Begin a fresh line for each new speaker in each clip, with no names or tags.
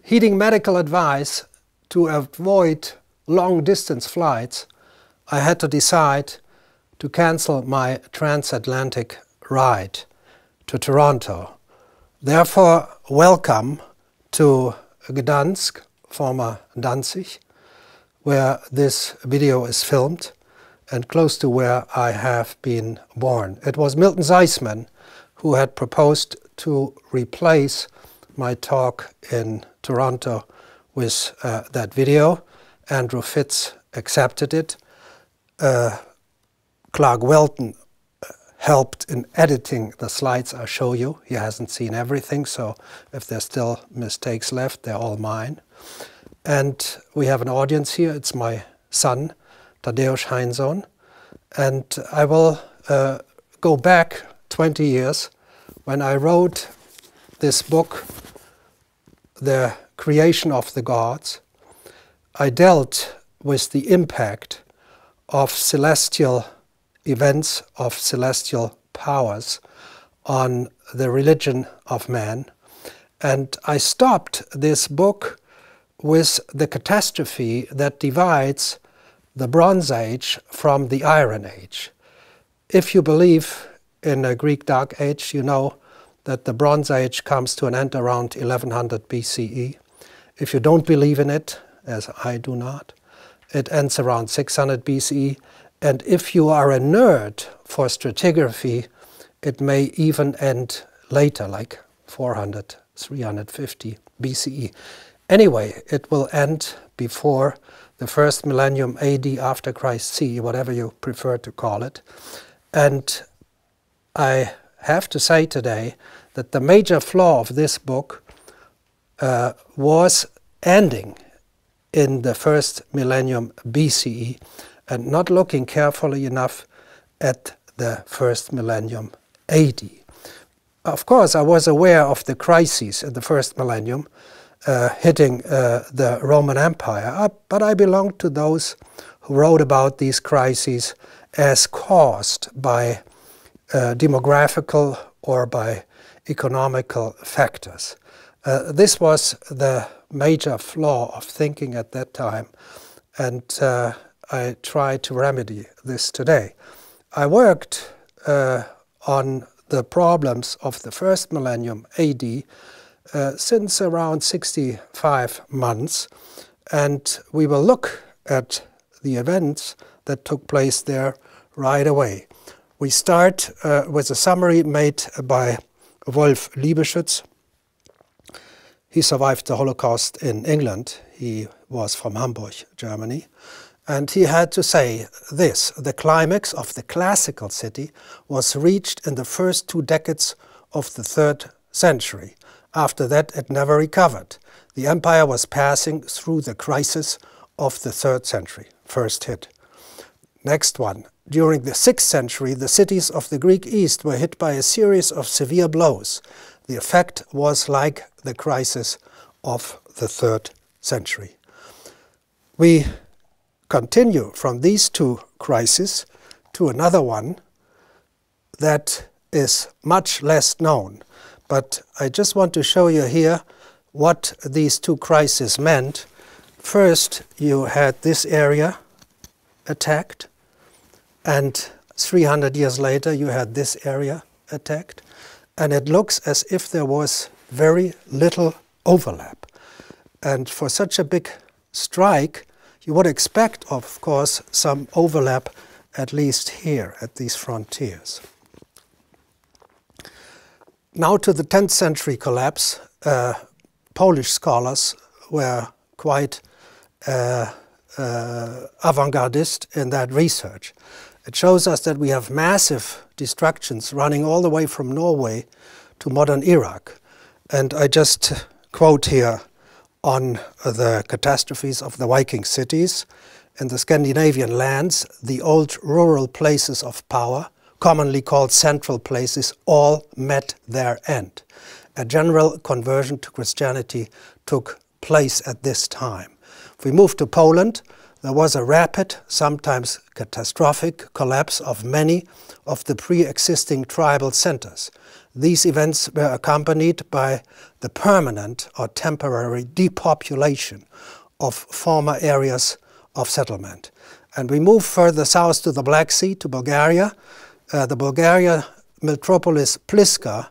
Heeding medical advice to avoid long-distance flights, I had to decide to cancel my transatlantic ride to Toronto. Therefore, welcome to Gdansk, former Danzig, where this video is filmed, and close to where I have been born. It was Milton Zeisman who had proposed to replace my talk in Toronto with that video. Andrew Fitz accepted it. Clark Welton helped in editing the slides I show you. He hasn't seen everything, so if there's still mistakes left, they're all mine. And we have an audience here. It's my son, Gunnar Heinsohn. And I will go back 20 years when I wrote this book, The Creation of the Gods. I dealt with the impact of celestial events, of celestial powers on the religion of man. And I stopped this book with the catastrophe that divides the Bronze Age from the Iron Age. If you believe in a Greek Dark Age, you know that the Bronze Age comes to an end around 1100 BCE. If you don't believe in it, as I do not, it ends around 600 BCE. And if you are a nerd for stratigraphy, it may even end later, like 400, 350 BCE. Anyway, it will end before the first millennium AD, after Christ CE, whatever you prefer to call it. And I have to say today that the major flaw of this book was ending in the first millennium BCE and not looking carefully enough at the first millennium AD. Of course, I was aware of the crises in the first millennium hitting the Roman Empire, but I belonged to those who wrote about these crises as caused by demographical or by economical factors. This was the major flaw of thinking at that time, and I try to remedy this today. I worked on the problems of the first millennium AD since around 65 months, and we will look at the events that took place there right away. We start with a summary made by Wolf Liebeschütz. He survived the Holocaust in England. He was from Hamburg, Germany. And he had to say this: the climax of the classical city was reached in the first 2 decades of the 3rd century. After that, it never recovered. The empire was passing through the crisis of the 3rd century. First hit. Next one. During the 6th century, the cities of the Greek East were hit by a series of severe blows. The effect was like the crisis of the 3rd century. We continue from these 2 crises to another one that is much less known. But I just want to show you here what these 2 crises meant. First, you had this area attacked, and 300 years later you had this area attacked, and it looks as if there was very little overlap. And for such a big strike, you would expect, of course, some overlap at least here at these frontiers. Now to the 10th century collapse. Polish scholars were quite avant-gardist in that research. It shows us that we have massive destructions running all the way from Norway to modern Iraq. And I just quote here on the catastrophes of the Viking cities. In the Scandinavian lands, the old rural places of power, commonly called central places, all met their end. A general conversion to Christianity took place at this time. If we move to Poland, there was a rapid, sometimes catastrophic, collapse of many of the pre-existing tribal centers. These events were accompanied by the permanent or temporary depopulation of former areas of settlement. And we move further south to the Black Sea, to Bulgaria. The Bulgaria metropolis Pliska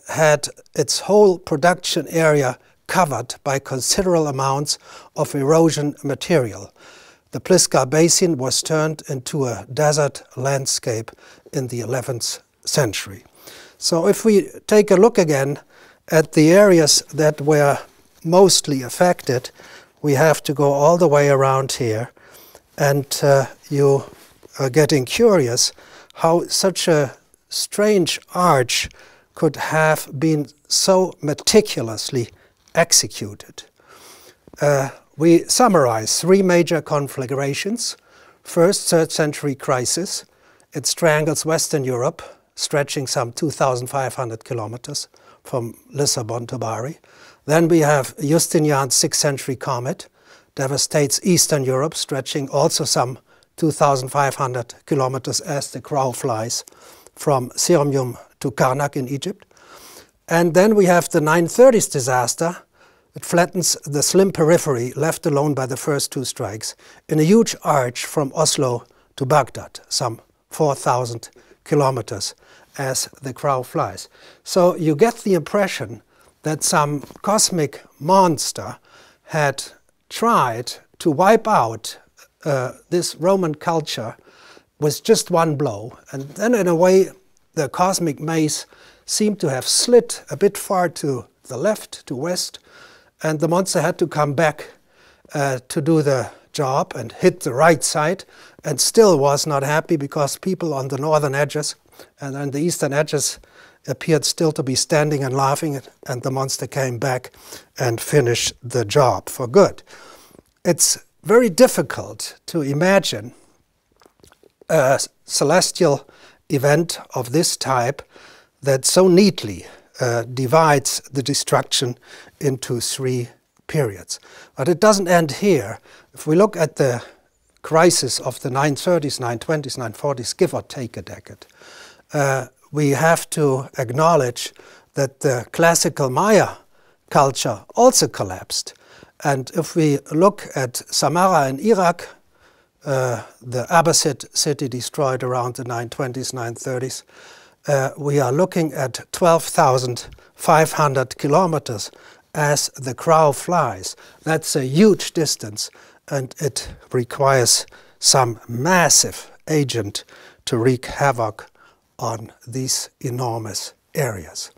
had its whole production area covered by considerable amounts of erosion material. The Pliska basin was turned into a desert landscape in the 11th century. So if we take a look again at the areas that were mostly affected, we have to go all the way around here, and you are getting curious how such a strange arch could have been so meticulously executed. We summarize three major conflagrations. First, 3rd century crisis. It strangles Western Europe, stretching some 2,500 kilometers from Lisbon to Bari. Then we have Justinian's 6th century comet, devastates Eastern Europe, stretching also some 2,500 kilometers as the crow flies from Sirmium to Karnak in Egypt. And then we have the 930s disaster. It flattens the slim periphery left alone by the first two strikes in a huge arch from Oslo to Baghdad, some 4,000 kilometers as the crow flies. So you get the impression that some cosmic monster had tried to wipe out this Roman culture with just one blow. And then in a way, the cosmic maze seemed to have slid a bit far to the left, to west, and the monster had to come back to do the job and hit the right side, and still was not happy because people on the northern edges and on the eastern edges appeared still to be standing and laughing, and the monster came back and finished the job for good. It's very difficult to imagine a celestial event of this type that so neatly divides the destruction into three periods. But it doesn't end here. If we look at the crisis of the 930s, 920s, 940s, give or take a decade, we have to acknowledge that the classical Maya culture also collapsed. And if we look at Samarra in Iraq, the Abbasid city destroyed around the 920s, 930s, we are looking at 12,500 kilometers as the crow flies. That's a huge distance, and it requires some massive agent to wreak havoc on these enormous areas.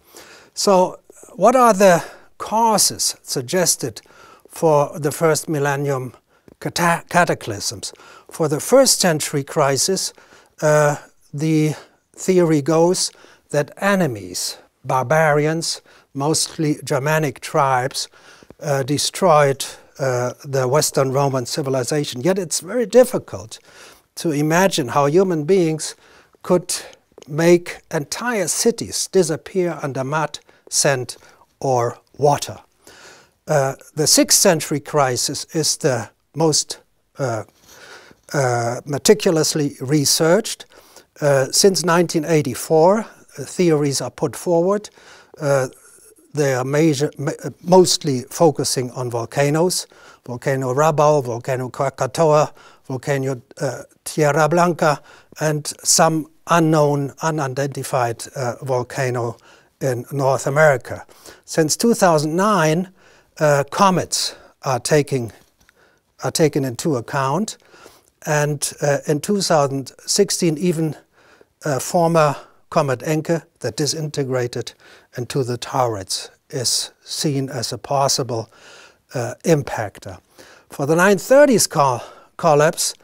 So what are the causes suggested for the first millennium cataclysms? For the 1st century crisis, the theory goes that enemies, barbarians, mostly Germanic tribes, destroyed the Western Roman civilization. Yet it's very difficult to imagine how human beings could make entire cities disappear under mud, sand, or water. The 6th century crisis is the most meticulously researched. Since 1984, theories are put forward. They are mostly focusing on volcanoes, Volcano Rabaul, Volcano Krakatoa, Volcano Tierra Blanca, and some unknown, unidentified volcano in North America. Since 2009, comets are taken into account, and in 2016, even former comet Encke that disintegrated into the Taurids is seen as a possible impactor. For the 930s collapse,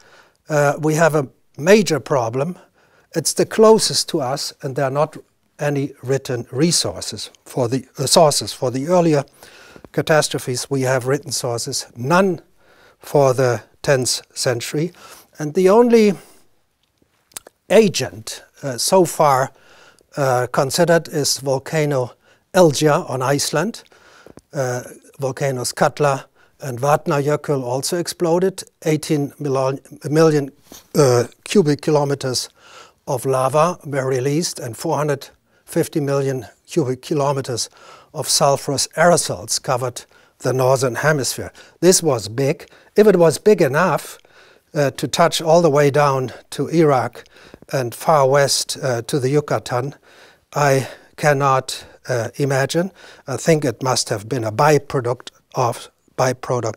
we have a major problem. It's the closest to us, and there are not any written resources for the sources for the earlier catastrophes. We have written sources, none for the 10th century, and the only agent so far considered is volcano Elgia on Iceland, volcanoes Katla And Vatnajökull also exploded. 18 million cubic kilometers of lava were released, and 450 million cubic kilometers of sulfurous aerosols covered the northern hemisphere. This was big. If it was big enough to touch all the way down to Iraq and far west to the Yucatan, I cannot imagine. I think it must have been a byproduct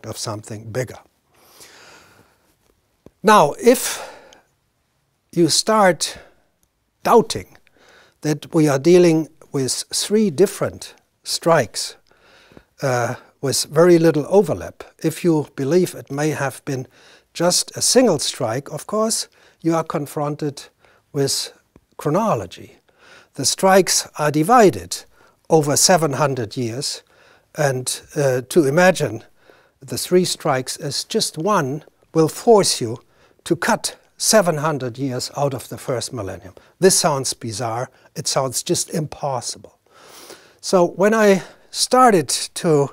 of something bigger. Now, if you start doubting that we are dealing with 3 different strikes with very little overlap, if you believe it may have been just a single strike, of course, you are confronted with chronology. The strikes are divided over 700 years, and to imagine the 3 strikes as just one will force you to cut 700 years out of the first millennium. This sounds bizarre. It sounds just impossible. So when I started to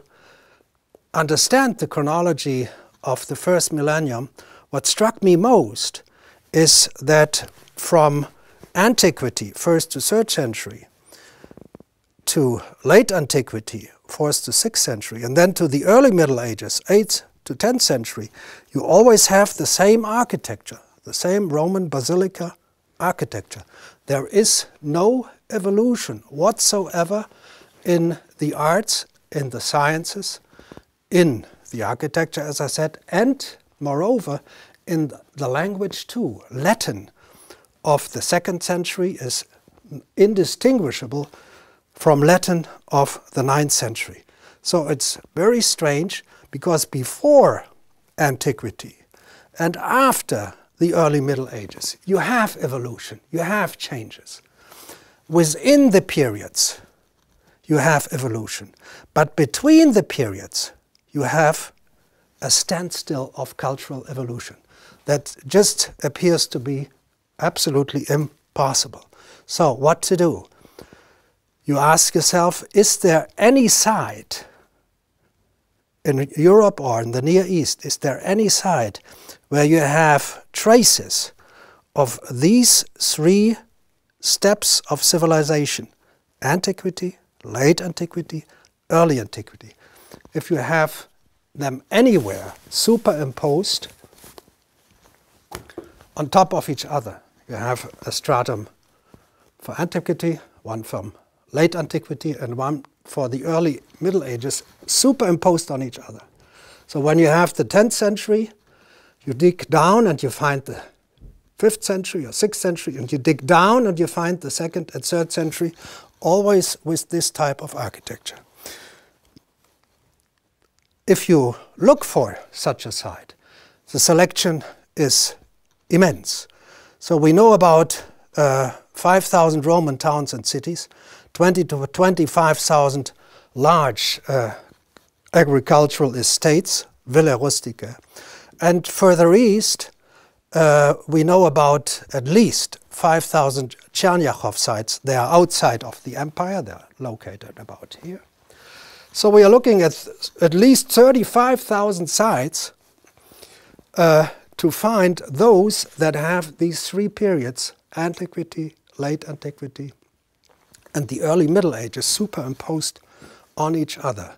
understand the chronology of the first millennium, what struck me most is that from antiquity, 1st to 3rd century, to late antiquity, 4th to 6th century, and then to the early Middle Ages, 8th to 10th century, you always have the same architecture, the same Roman basilica architecture. There is no evolution whatsoever in the arts, in the sciences, in the architecture, as I said, and moreover, in the language too. Latin of the 2nd century is indistinguishable from Latin of the 9th century. So it's very strange, because before antiquity and after the early Middle Ages, you have evolution, you have changes. Within the periods, you have evolution. But between the periods, you have a standstill of cultural evolution that just appears to be absolutely impossible. So what to do? You ask yourself, is there any site in Europe or in the Near East, is there any site where you have traces of these 3 steps of civilization? Antiquity, late antiquity, early antiquity. If you have them anywhere superimposed on top of each other, you have a stratum for antiquity, one from late antiquity, and one for the early Middle Ages, superimposed on each other. So when you have the 10th century, you dig down and you find the 5th century or 6th century, and you dig down and you find the 2nd and 3rd century, always with this type of architecture. If you look for such a site, the selection is immense. So we know about 5,000 Roman towns and cities, 20 to 25,000 large agricultural estates, Villa Rustica. And further east, we know about at least 5,000 Cherniakhov sites. They are outside of the empire. They are located about here. So we are looking at least 35,000 sites to find those that have these 3 periods, antiquity, late antiquity, and the early Middle Ages superimposed on each other.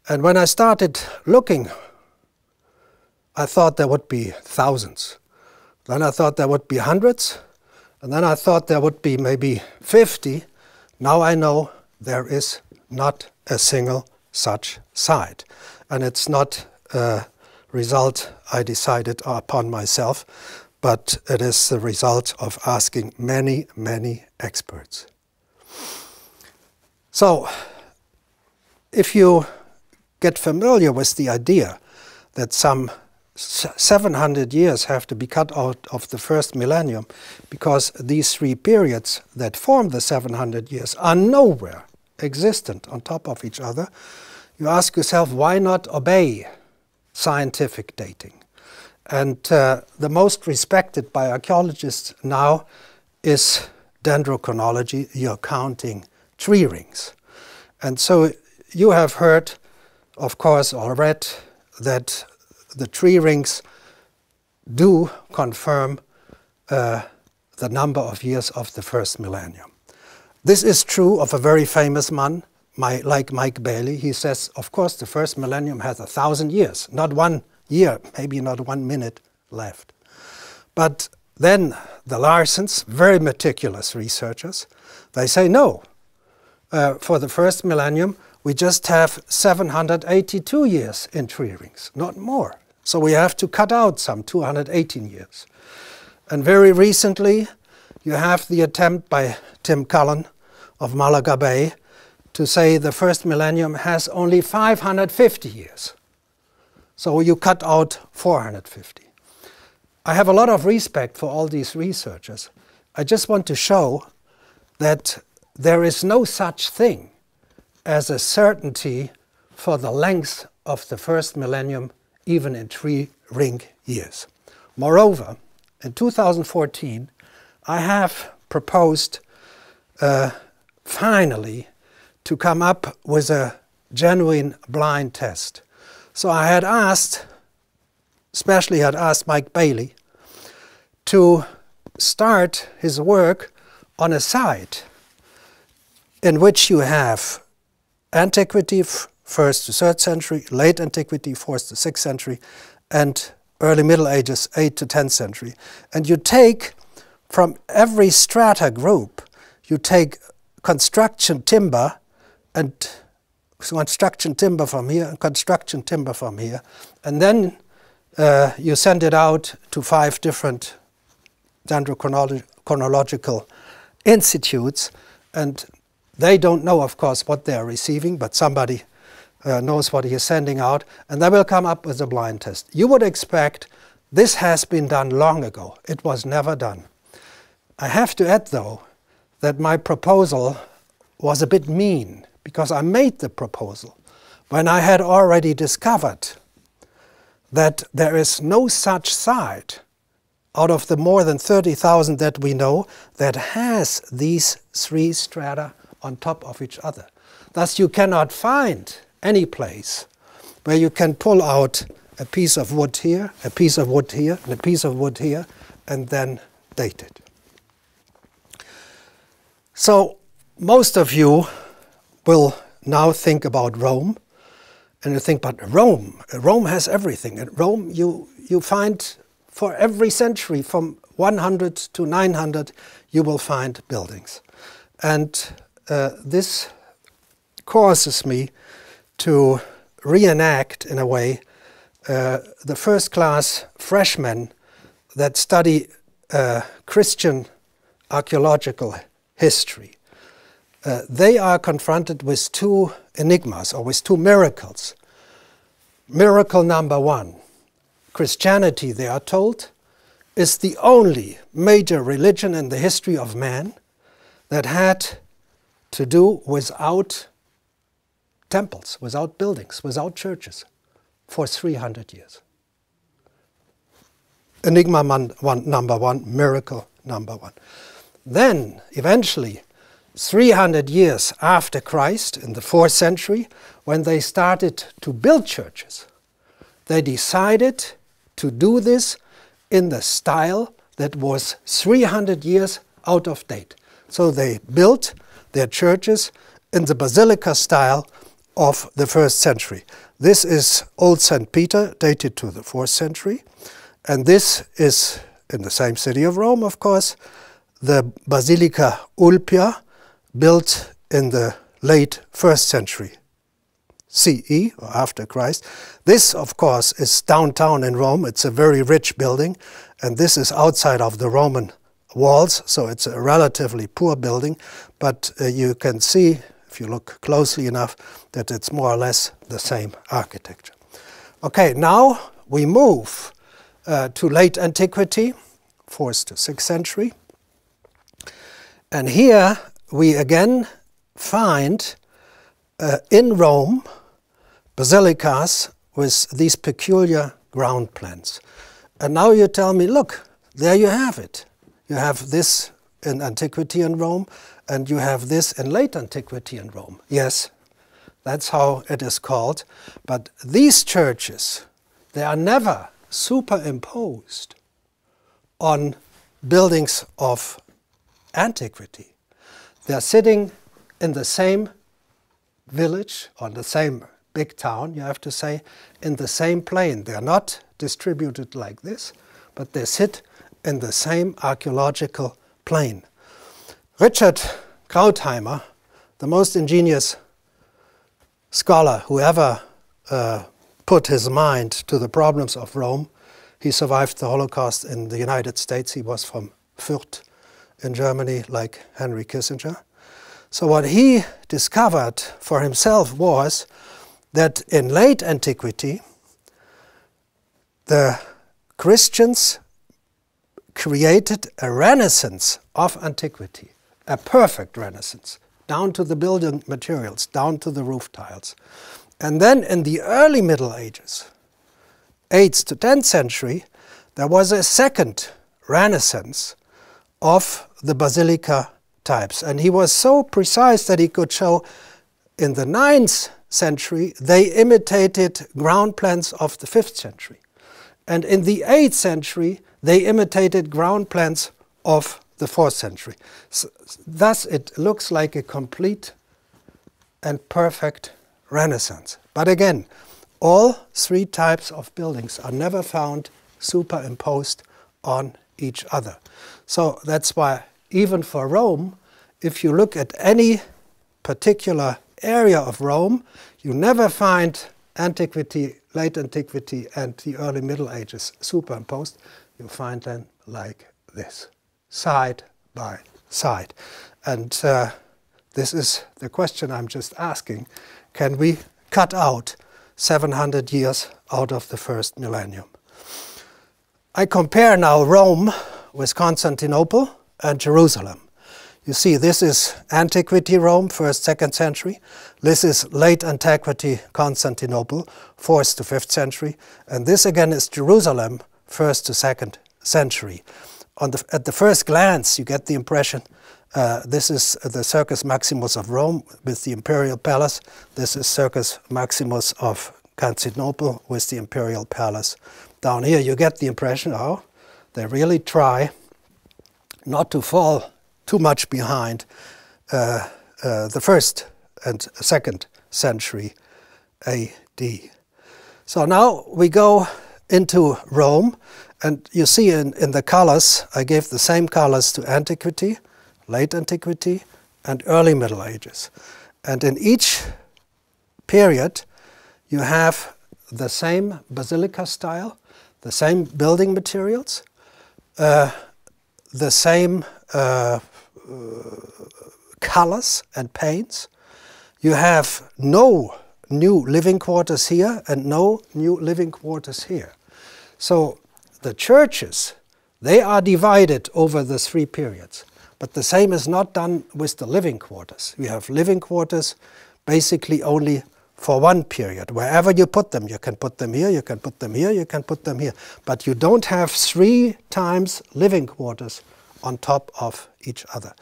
And when I started looking, I thought there would be thousands. Then I thought there would be hundreds. And then I thought there would be maybe 50. Now I know there is not a single such site. And it's not a result I decided upon myself, but it is the result of asking many, many experts. So, if you get familiar with the idea that some 700 years have to be cut out of the first millennium because these 3 periods that form the 700 years are nowhere existent on top of each other, you ask yourself, why not obey scientific dating? And the most respected by archaeologists now is dendrochronology. You're counting tree rings. And so you have heard, of course, or read that the tree rings do confirm the number of years of the first millennium. This is true of a very famous man, like Mike Bailey. He says, of course, the first millennium has 1,000 years, not 1 year, maybe not 1 minute left. But then the Larsens, very meticulous researchers, they say no. For the first millennium, we just have 782 years in tree rings, not more. So we have to cut out some 218 years. And very recently, you have the attempt by Tim Cullen of Malaga Bay to say the first millennium has only 550 years. So you cut out 450. I have a lot of respect for all these researchers. I just want to show that there is no such thing as a certainty for the length of the first millennium, even in tree ring years. Moreover, in 2014, I have proposed finally to come up with a genuine blind test. So I had asked, especially had asked Mike Bailey, to start his work on a site in which you have antiquity, 1st to 3rd century, late antiquity, 4th to 6th century, and early Middle Ages, 8th to 10th century. And you take from every strata group, you take construction timber and construction timber from here and construction timber from here, and then you send it out to 5 different dendrochronological institutes, and they don't know, of course, what they are receiving, but somebody knows what he is sending out, and they will come up with a blind test. You would expect this has been done long ago. It was never done. I have to add, though, that my proposal was a bit mean, because I made the proposal when I had already discovered that there is no such site out of the more than 30,000 that we know that has these 3 strata on top of each other. Thus, you cannot find any place where you can pull out a piece of wood here, a piece of wood here, and a piece of wood here, and then date it. So most of you will now think about Rome, and you think, but Rome has everything. At Rome, you find for every century, from 100 to 900, you will find buildings. And this causes me to reenact, in a way, the first-class freshmen that study Christian archaeological history. They are confronted with 2 enigmas, or with 2 miracles. Miracle number 1, Christianity, they are told, is the only major religion in the history of man that had to do without temples, without buildings, without churches, for 300 years. Enigma number 1, miracle number 1. Then, eventually, 300 years after Christ, in the 4th century, when they started to build churches, they decided to do this in the style that was 300 years out of date. So they built their churches in the basilica style of the 1st century. This is Old St. Peter, dated to the 4th century, and this is, in the same city of Rome, of course, the Basilica Ulpia, built in the late 1st century CE, or after Christ. This, of course, is downtown in Rome. It's a very rich building, and this is outside of the Roman walls, so it's a relatively poor building, but you can see, if you look closely enough, that it's more or less the same architecture. Okay, now we move to late antiquity, 4th to 6th century, and here we again find in Rome basilicas with these peculiar ground plans. And now you tell me, look, there you have it. You have this in antiquity in Rome, and you have this in late antiquity in Rome. Yes, that's how it is called. But these churches they are never superimposed on buildings of antiquity. They are sitting in the same village, on the same big town, you have to say, in the same plane. They are not distributed like this, but they sit in the same archaeological plane. Richard Krautheimer, the most ingenious scholar who ever put his mind to the problems of Rome, he survived the Holocaust in the United States. He was from Fürth in Germany, like Henry Kissinger. So what he discovered for himself was that in late antiquity, the Christians created a renaissance of antiquity, a perfect renaissance, down to the building materials, down to the roof tiles. And then in the early Middle Ages, 8th to 10th century, there was a second renaissance of the basilica types. And he was so precise that he could show in the 9th century, they imitated ground plans of the 5th century. And in the 8th century, they imitated ground plans of the 4th century. So, thus, it looks like a complete and perfect renaissance. But again, all three types of buildings are never found superimposed on each other. So that's why even for Rome, if you look at any particular area of Rome, you never find antiquity, late antiquity, and the early Middle Ages superimposed. You find them like this, side by side. And this is the question I'm just asking. Can we cut out 700 years out of the first millennium? I compare now Rome with Constantinople and Jerusalem. You see, this is antiquity Rome, 1st, 2nd century. This is late antiquity Constantinople, 4th to 5th century. And this again is Jerusalem, 1st to 2nd century. At the first glance, you get the impression this is the Circus Maximus of Rome with the imperial palace. This is Circus Maximus of Constantinople with the imperial palace. Down here you get the impression, oh, they really try not to fall too much behind the 1st and 2nd century AD. So now we go into Rome, and you see in the colors, I gave the same colors to antiquity, late antiquity, and early Middle Ages. And in each period, you have the same basilica style, the same building materials, the same colors and paints. You have no new living quarters here and no new living quarters here. So the churches, they are divided over the three periods. But the same is not done with the living quarters. We have living quarters basically only for one period. Wherever you put them, you can put them here, you can put them here, you can put them here. But you don't have 3 times living quarters on top of each other.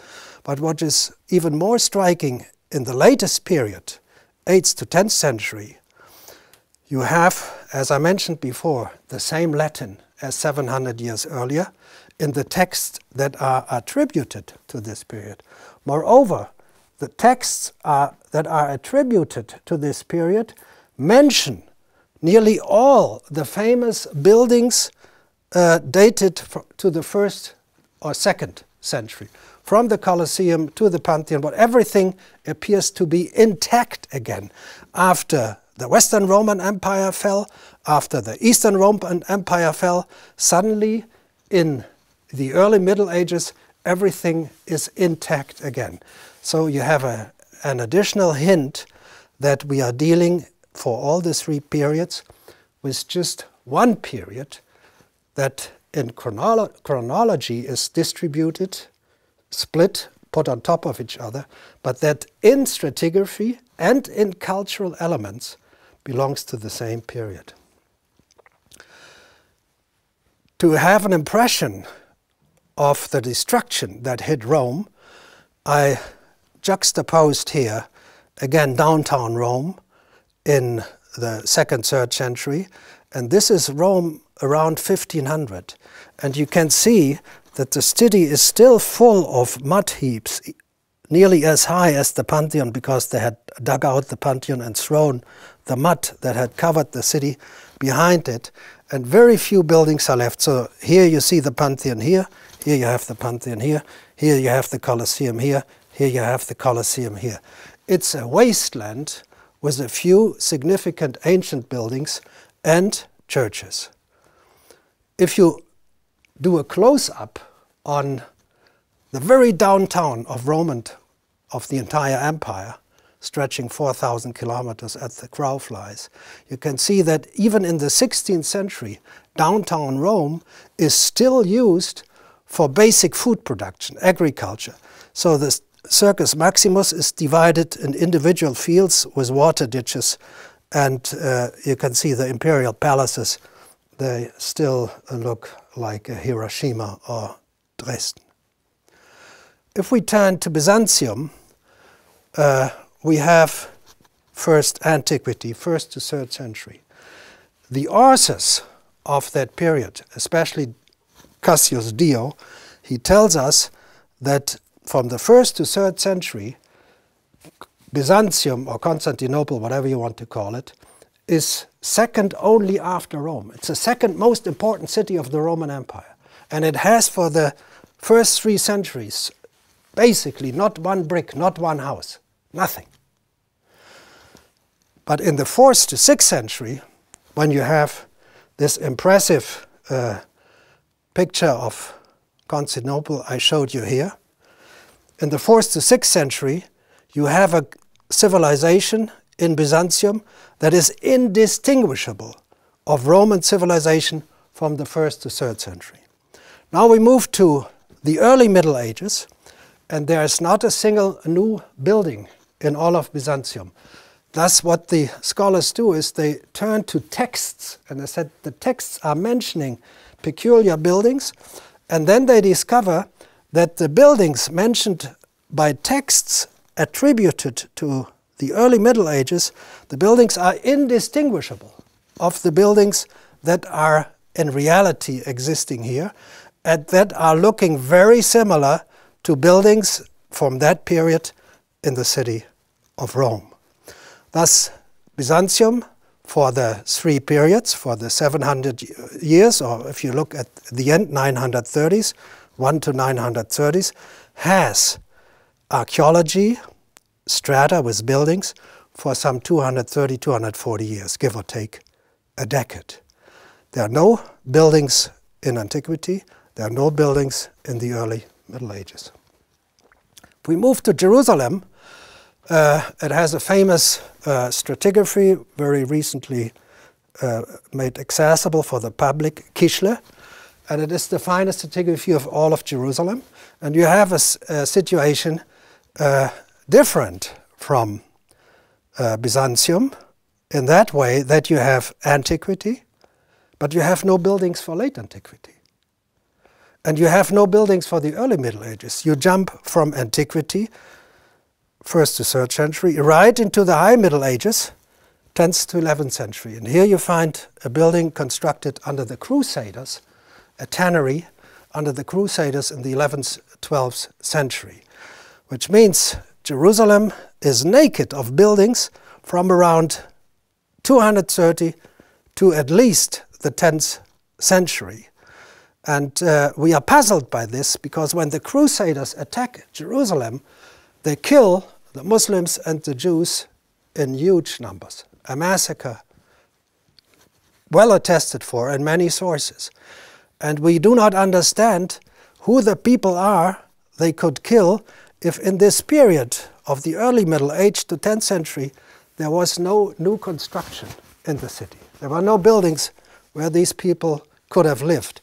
But what is even more striking in the latest period, 8th to 10th century, you have, as I mentioned before, the same Latin as 700 years earlier in the texts that are attributed to this period. Moreover, the texts that are attributed to this period mention nearly all the famous buildings dated to the 1st or 2nd century. From the Colosseum to the Pantheon, but everything appears to be intact again. After the Western Roman Empire fell, after the Eastern Roman Empire fell, suddenly in the early Middle Ages, everything is intact again. So you have an additional hint that we are dealing for all the three periods with just one period that in chronology is distributed, split, put on top of each other, but that in stratigraphy and in cultural elements belongs to the same period. To have an impression of the destruction that hit Rome, I juxtaposed here, again, downtown Rome in the 2nd, 3rd century, And this is Rome around 1500. And you can see that the city is still full of mud heaps, nearly as high as the Pantheon, because they had dug out the Pantheon and thrown the mud that had covered the city behind it. And very few buildings are left. So here you see the Pantheon here you have the Pantheon here you have the Colosseum here you have the Colosseum here. It's a wasteland with a few significant ancient buildings and churches. If you do a close-up on the very downtown of Rome and of the entire empire, stretching 4,000 kilometers as the crow flies, you can see that even in the 16th century, downtown Rome is still used for basic food production, agriculture. So the Circus Maximus is divided in individual fields with water ditches, and you can see the imperial palaces. They still look like Hiroshima or Dresden. If we turn to Byzantium, we have first antiquity, 1st to 3rd century. The authors of that period, especially Cassius Dio, he tells us that from the 1st to 3rd century, Byzantium, or Constantinople, whatever you want to call it, is second only after Rome. It's the second most important city of the Roman Empire. And it has for the first 3 centuries basically not one brick, not one house, nothing. But in the 4th to 6th century, when you have this impressive picture of Constantinople I showed you here, in the 4th to 6th century, you have a civilization in Byzantium that is indistinguishable of Roman civilization from the 1st to 3rd century. Now we move to the early Middle Ages, and there is not a single new building in all of Byzantium. Thus what the scholars do is they turn to texts, and they said the texts are mentioning peculiar buildings, and then they discover that the buildings mentioned by texts attributed to the early Middle Ages, the buildings are indistinguishable of the buildings that are in reality existing here, and that are looking very similar to buildings from that period in the city of Rome. Thus, Byzantium, for the 3 periods, for the 700 years, or if you look at the end, 930s, 1 to 930s, has archaeology, strata with buildings for some 230, 240 years, give or take a decade. There are no buildings in antiquity, there are no buildings in the early Middle Ages. If we move to Jerusalem, it has a famous stratigraphy, very recently made accessible for the public, Kishle, and it is the finest stratigraphy of all of Jerusalem. And you have a situation different from Byzantium in that way that you have antiquity, but you have no buildings for late antiquity. And you have no buildings for the early Middle Ages. You jump from antiquity, 1st to 3rd century, right into the high Middle Ages, 10th to 11th century. And here you find a building constructed under the Crusaders, a tannery under the Crusaders in the 11th, 12th century, which means Jerusalem is naked of buildings from around 230 to at least the 10th century. And we are puzzled by this because when the Crusaders attack Jerusalem, they kill the Muslims and the Jews in huge numbers. A massacre well attested for in many sources. And we do not understand who the people are they could kill if in this period of the early Middle Age to 10th century there was no new construction in the city. There were no buildings where these people could have lived.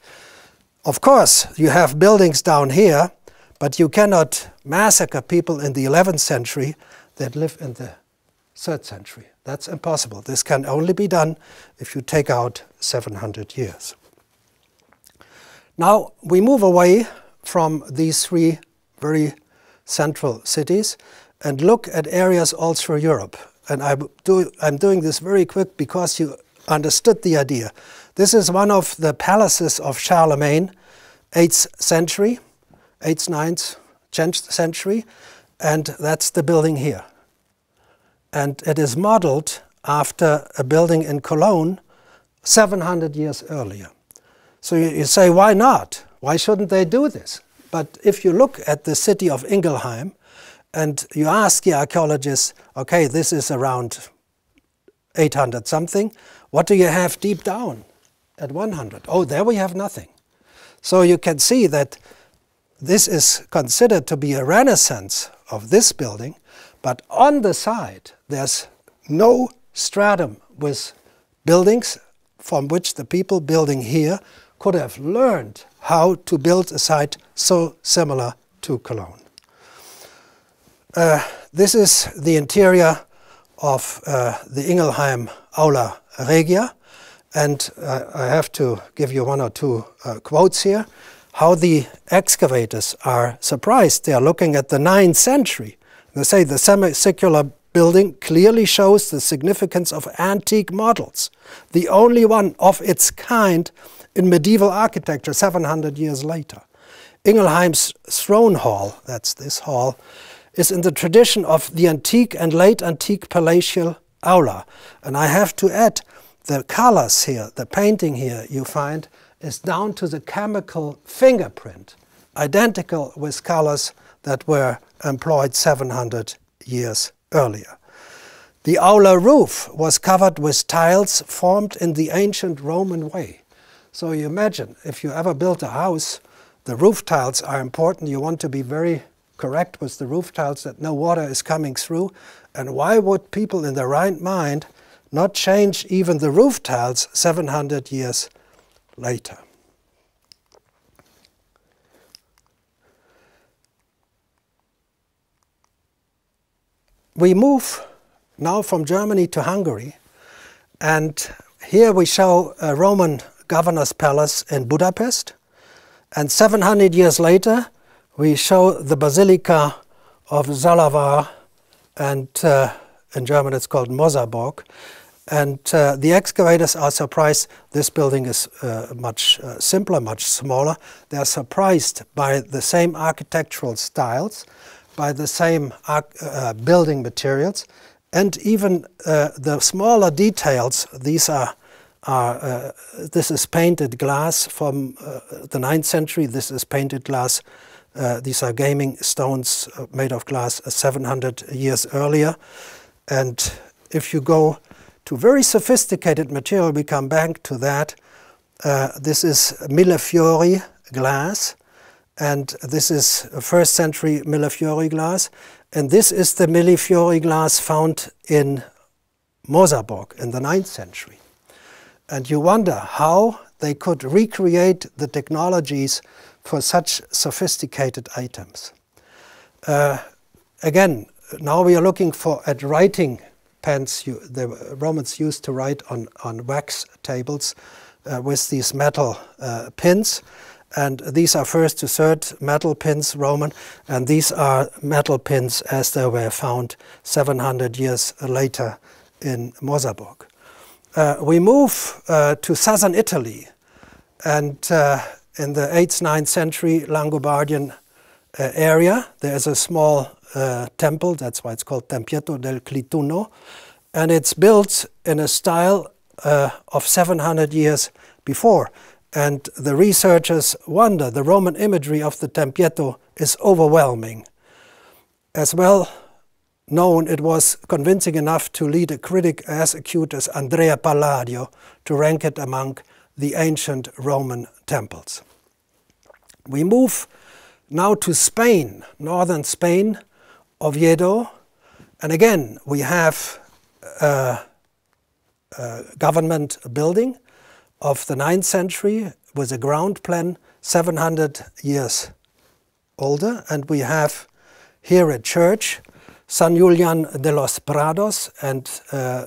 Of course, you have buildings down here, but you cannot massacre people in the 11th century that live in the 3rd century. That's impossible. This can only be done if you take out 700 years. Now we move away from these 3 very central cities and look at areas all through Europe. And I'm doing this very quick because you understood the idea. This is one of the palaces of Charlemagne, 8th century, 8th, 9th, 10th century, and that's the building here. And it is modeled after a building in Cologne 700 years earlier. So you say, why not? Why shouldn't they do this? But if you look at the city of Ingelheim and you ask the archaeologists, okay, this is around 800 something, what do you have deep down at 100? Oh, there we have nothing. So you can see that this is considered to be a renaissance of this building, but on the side there's no stratum with buildings from which the people building here could have learned how to build a site so similar to Cologne. This is the interior of the Ingelheim Aula Regia, and I have to give you one or two quotes here. How the excavators are surprised. They are looking at the 9th century. They say the semicircular building clearly shows the significance of antique models, the only one of its kind in medieval architecture 700 years later. Ingelheim's throne hall, that's this hall, is in the tradition of the antique and late antique palatial aula. And I have to add, the colors here, the painting here you find, is down to the chemical fingerprint, identical with colors that were employed 700 years earlier. The aula roof was covered with tiles formed in the ancient Roman way. So you imagine, if you ever build a house, the roof tiles are important. You want to be very correct with the roof tiles that no water is coming through. And why would people in their right mind not change even the roof tiles 700 years later? We move now from Germany to Hungary, and here we show a Roman governor's palace in Budapest, and 700 years later we show the Basilica of Zalavar, and in German it's called Mosarburg. And the excavators are surprised. This building is much simpler, much smaller. They are surprised by the same architectural styles, by the same building materials, and even the smaller details. These are this is painted glass from the 9th century. This is painted glass. These are gaming stones made of glass 700 years earlier. And if you go to very sophisticated material, we come back to that. This is Millefiori glass, and this is 1st century Millefiori glass. And this is the Millefiori glass found in Mosarburg in the 9th century. And you wonder how they could recreate the technologies for such sophisticated items. Again, now we are looking at writing pens the Romans used to write on wax tables with these metal pins. And these are 1st to 3rd metal pins, Roman, and these are metal pins as they were found 700 years later in Mosarburg. We move to southern Italy, and in the 8th, 9th century Langobardian area, there is a small temple, that's why it's called Tempietto del Clituno, and it's built in a style of 700 years before. And the researchers wonder, the Roman imagery of the Tempietto is overwhelming. As well known, it was convincing enough to lead a critic as acute as Andrea Palladio to rank it among the ancient Roman temples. We move now to Spain, northern Spain, Oviedo, and again we have a government building of the 9th century with a ground plan 700 years older, and we have here a church, San Julian de los Prados, and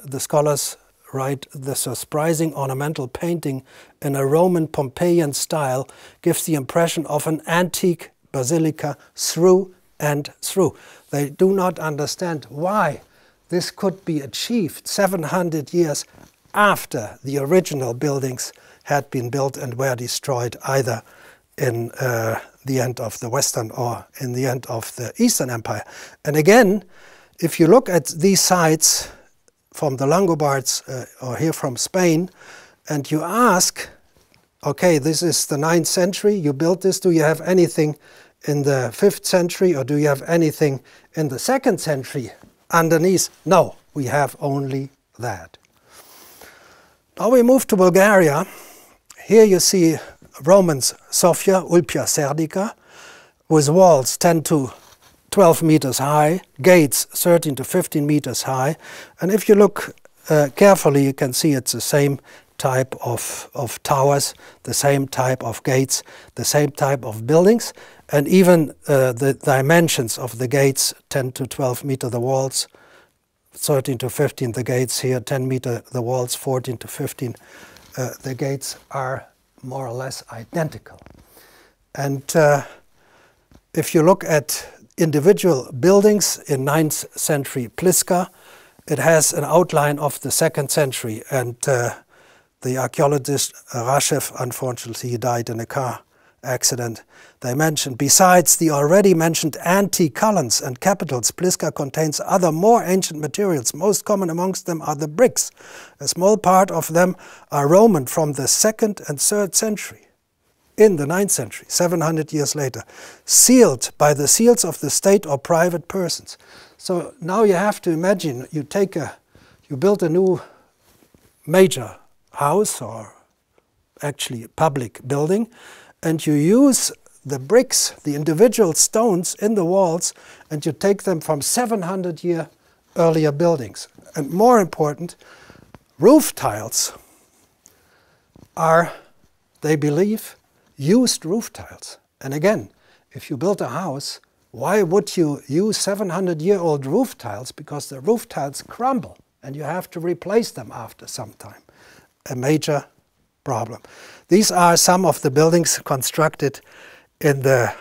the scholars write the surprising ornamental painting in a Roman Pompeian style gives the impression of an antique basilica through and through. They do not understand why this could be achieved 700 years after the original buildings had been built and were destroyed, either in the end of the Western or in the end of the Eastern Empire. And again, if you look at these sites from the Longobards or here from Spain, and you ask, okay, this is the 9th century, you built this, do you have anything in the 5th century, or do you have anything in the 2nd century underneath? No, we have only that. Now we move to Bulgaria. Here you see Roman Sofia, Ulpia Serdica, with walls 10 to 12 meters high, gates 13 to 15 meters high. And if you look carefully, you can see it's the same type of towers, the same type of gates, the same type of buildings, and even the dimensions of the gates, 10 to 12 meter the walls, 13 to 15 the gates here, 10 meter the walls, 14 to 15 the gates are more or less identical. And if you look at individual buildings in 9th century Pliska, it has an outline of the 2nd century, and the archaeologist Rashev, unfortunately, he died in a car accident. They mentioned, besides the already mentioned antique columns and capitals, Pliska contains other more ancient materials. Most common amongst them are the bricks. A small part of them are Roman from the 2nd and 3rd century. In the 9th century, 700 years later, sealed by the seals of the state or private persons. So now you have to imagine, you build a new major house, or actually a public building, and you use the bricks, the individual stones in the walls, and you take them from 700-year earlier buildings. And more important, roof tiles are, they believe, used roof tiles. And again, if you build a house, why would you use 700-year-old roof tiles? Because the roof tiles crumble and you have to replace them after some time. A major problem. These are some of the buildings constructed in the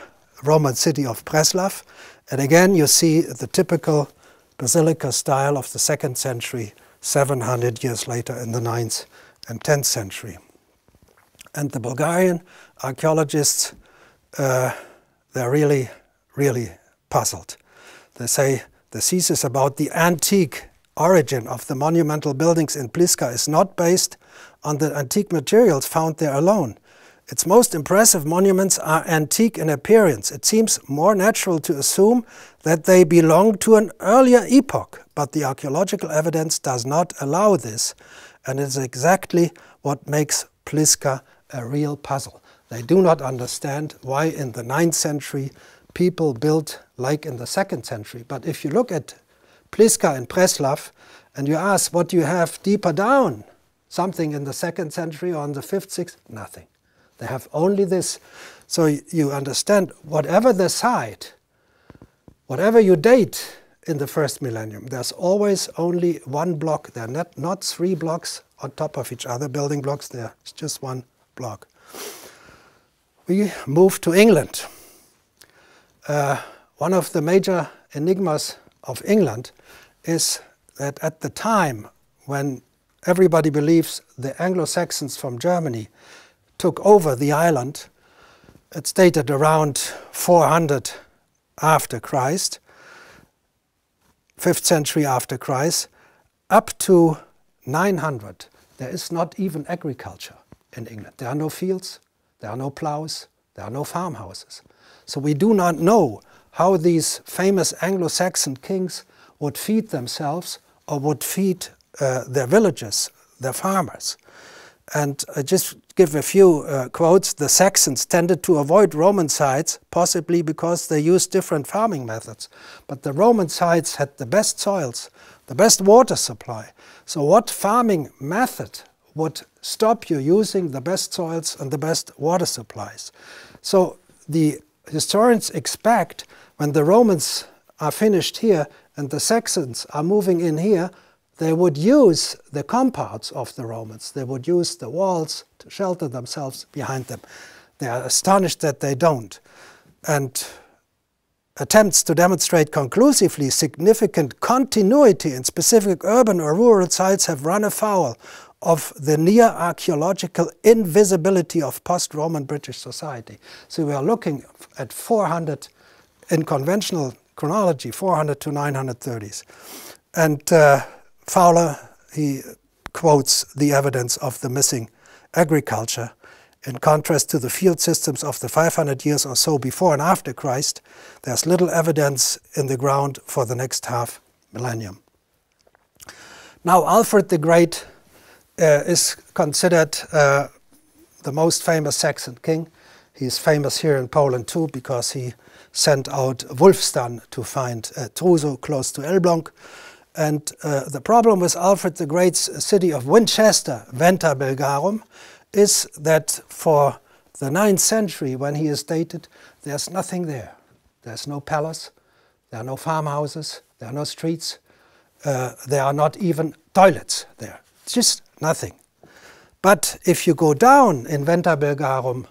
Roman city of Preslav. And again, you see the typical basilica style of the 2nd century, 700 years later in the 9th and 10th century. And the Bulgarian archaeologists, they're really, really puzzled. They say the thesis about the antique origin of the monumental buildings in Pliska is not based on the antique materials found there alone. Its most impressive monuments are antique in appearance. It seems more natural to assume that they belong to an earlier epoch, but the archaeological evidence does not allow this, and it's exactly what makes Pliska a real puzzle. They do not understand why in the 9th century people built like in the 2nd century. But if you look at Pliska and Preslav and you ask what you have deeper down, something in the 2nd century or in the 5th, 6th, nothing. They have only this. So you understand, whatever the site, whatever you date in the 1st millennium, there's always only one block. There are not 3 blocks on top of each other, building blocks. There's just one block. We move to England. One of the major enigmas of England is that at the time when everybody believes the Anglo-Saxons from Germany took over the island, it's dated around 400 after Christ, 5th century after Christ, up to 900. There is not even agriculture in England. There are no fields, there are no plows, there are no farmhouses. So we do not know how these famous Anglo-Saxon kings would feed themselves or would feed their villages, their farmers. And I just give a few quotes. The Saxons tended to avoid Roman sites, possibly because they used different farming methods. But the Roman sites had the best soils, the best water supply. So what farming method would stop you using the best soils and the best water supplies? So the historians expect when the Romans are finished here and the Saxons are moving in here, they would use the compounds of the Romans. They would use the walls to shelter themselves behind them. They are astonished that they don't. And attempts to demonstrate conclusively significant continuity in specific urban or rural sites have run afoul of the near archaeological invisibility of post-Roman British society. So we are looking at 400, in conventional chronology, 400 to 930s. And Fowler, he quotes the evidence of the missing agriculture. In contrast to the field systems of the 500 years or so before and after Christ, there's little evidence in the ground for the next half millennium. Now, Alfred the Great is considered the most famous Saxon king. He's famous here in Poland too because he sent out Wulfstan to find Truso close to Elbląg. And the problem with Alfred the Great's city of Winchester, Venta Belgarum, is that for the 9th century, when he is dated, there's nothing there. There's no palace, there are no farmhouses, there are no streets, there are not even toilets there. It's just nothing. But if you go down in Venta Belgarum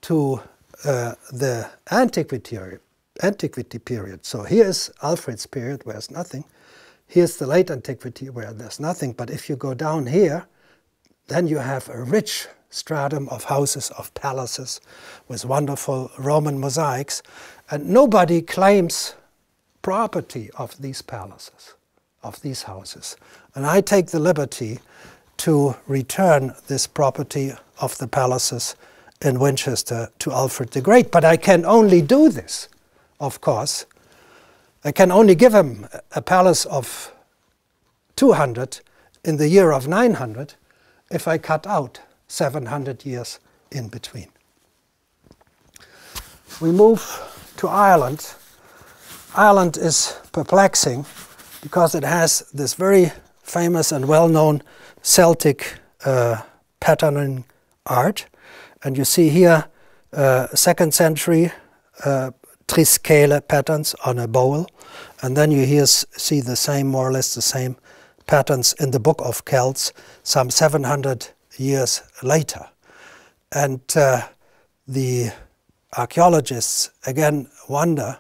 to the antiquity period, so here is Alfred's period where there's nothing, here's the late antiquity where there's nothing, but if you go down here, then you have a rich stratum of houses, of palaces, with wonderful Roman mosaics, and nobody claims property of these palaces, of these houses. And I take the liberty to return this property of the palaces in Winchester to Alfred the Great. But I can only do this, of course. I can only give him a palace of 200 in the year of 900 if I cut out 700 years in between. We move to Ireland. Ireland is perplexing because it has this very famous and well-known Celtic patterning art. And you see here 2nd century triscale patterns on a bowl. And then you here see the same, more or less the same patterns in the Book of Kelts some 700 years later. And the archaeologists again wonder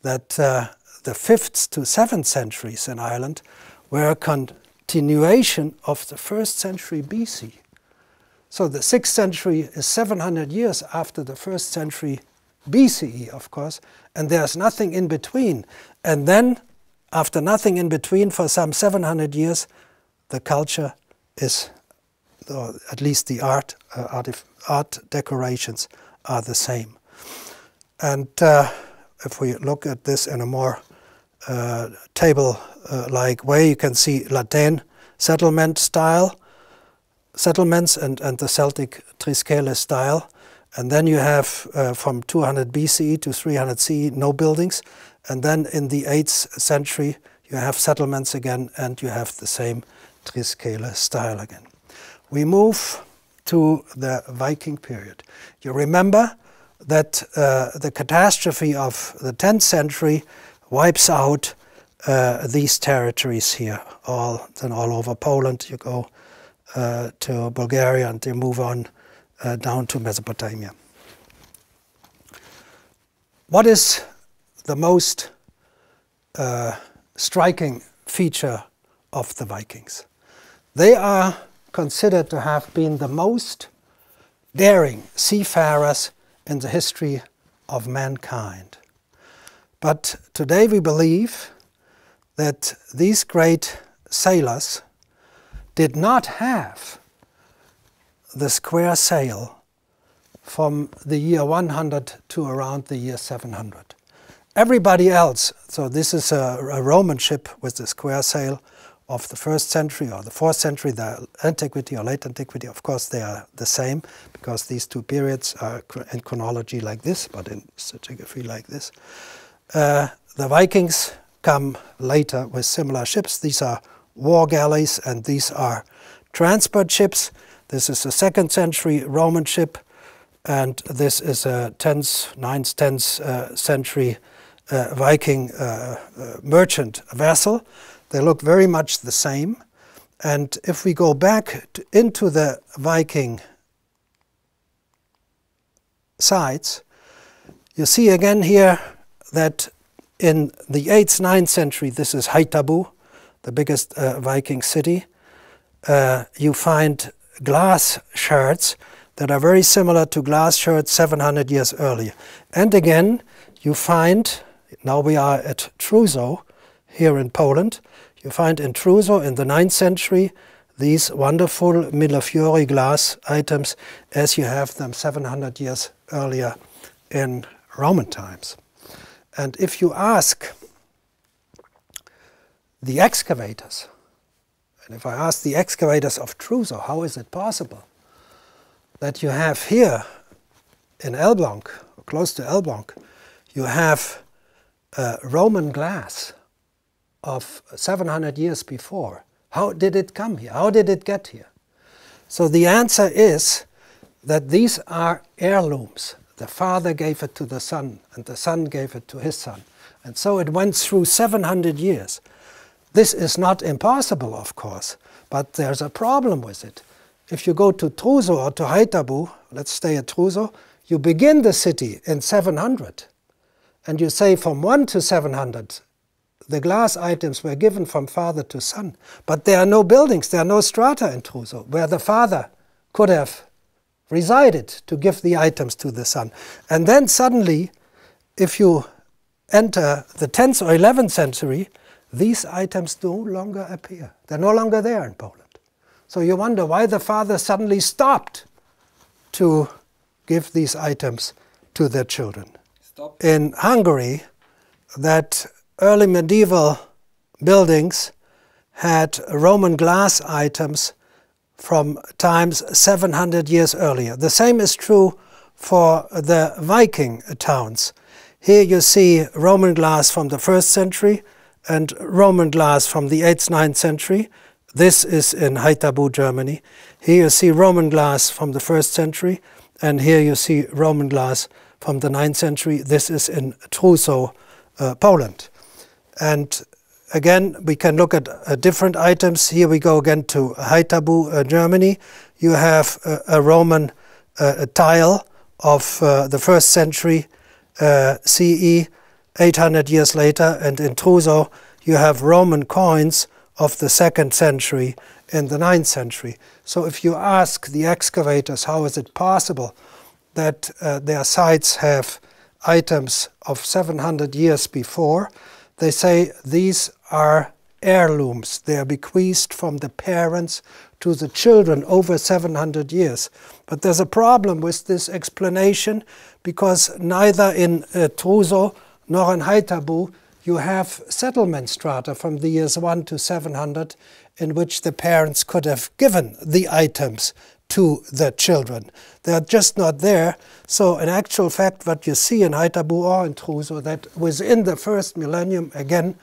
that the 5th to 7th centuries in Ireland were a continuation of the 1st century BC. So the 6th century is 700 years after the 1st century BCE, of course, and there's nothing in between. And then, after nothing in between for some 700 years, the culture is, or at least the art decorations are the same. And if we look at this in a more table-like way, you can see Latin settlement style, settlements and the Celtic triscale style. And then you have from 200 BCE to 300 CE no buildings. And then in the 8th century you have settlements again and you have the same triscale style again. We move to the Viking period. You remember that the catastrophe of the 10th century wipes out these territories here, all over Poland. You go to Bulgaria and you move on down to Mesopotamia. What is the most striking feature of the Vikings? They are considered to have been the most daring seafarers in the history of mankind. But today we believe that these great sailors did not have the square sail from the year 100 to around the year 700. Everybody else, so this is a Roman ship with the square sail of the 1st century or the 4th century, the antiquity or late antiquity, of course they are the same because these two periods are in chronology like this, but in stratigraphy like this. The Vikings come later with similar ships. These are war galleys and these are transport ships. This is a 2nd century Roman ship and this is a 9th, 10th century Viking merchant vessel. They look very much the same. And if we go back into the Viking sites, you see again here that in the 8th, 9th century, this is Haithabu, the biggest Viking city. you find glass shards that are very similar to glass shards 700 years earlier. And again, you find, now we are at Truso here in Poland, you find in Truso in the 9th century these wonderful Millefiori glass items as you have them 700 years earlier in Roman times. And if you ask the excavators, and if I ask the excavators of Truso, how is it possible that you have here in Elbląg, or close to Elbląg, you have Roman glass of 700 years before? How did it come here? How did it get here? So the answer is that these are heirlooms. The father gave it to the son, and the son gave it to his son. And so it went through 700 years. This is not impossible, of course, but there's a problem with it. If you go to Truso or to Haithabu, let's stay at Truso, you begin the city in 700. And you say from 1 to 700, the glass items were given from father to son. But there are no buildings, there are no strata in Truso, where the father could have resided to give the items to the son. And then suddenly, if you enter the 10th or 11th century, these items no longer appear. They're no longer there in Poland. So you wonder why the father suddenly stopped to give these items to their children. Stop. In Hungary, that early medieval buildings had Roman glass items from times 700 years earlier. The same is true for the Viking towns. Here you see Roman glass from the 1st century and Roman glass from the 8th, 9th century. This is in Haithabu, Germany. Here you see Roman glass from the 1st century, and here you see Roman glass from the 9th century. This is in Truso, Poland. And again, we can look at different items. Here we go again to Haithabu, Germany. You have a Roman tile of the 1st century CE, 800 years later, and in Truso you have Roman coins of the 2nd century in the 9th century. So if you ask the excavators how is it possible that their sites have items of 700 years before, they say these are heirlooms. They are bequeathed from the parents to the children over 700 years. But there's a problem with this explanation, because neither in Truso nor in Haithabu you have settlement strata from the years 1 to 700 in which the parents could have given the items to the children. They are just not there. So in actual fact, what you see in Haithabu or in Truso, that within the 1st millennium, again,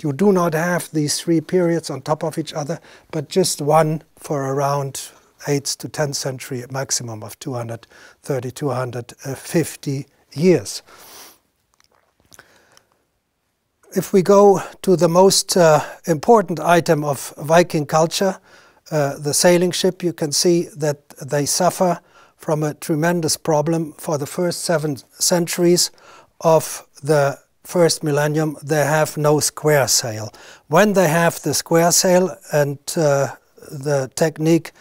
you do not have these 3 periods on top of each other, but just one for around 8th to 10th century, a maximum of 230, 250 years. If we go to the most important item of Viking culture, the sailing ship, you can see that they suffer from a tremendous problem. For the first 7 centuries of the 1st millennium, they have no square sail. When they have the square sail and the technique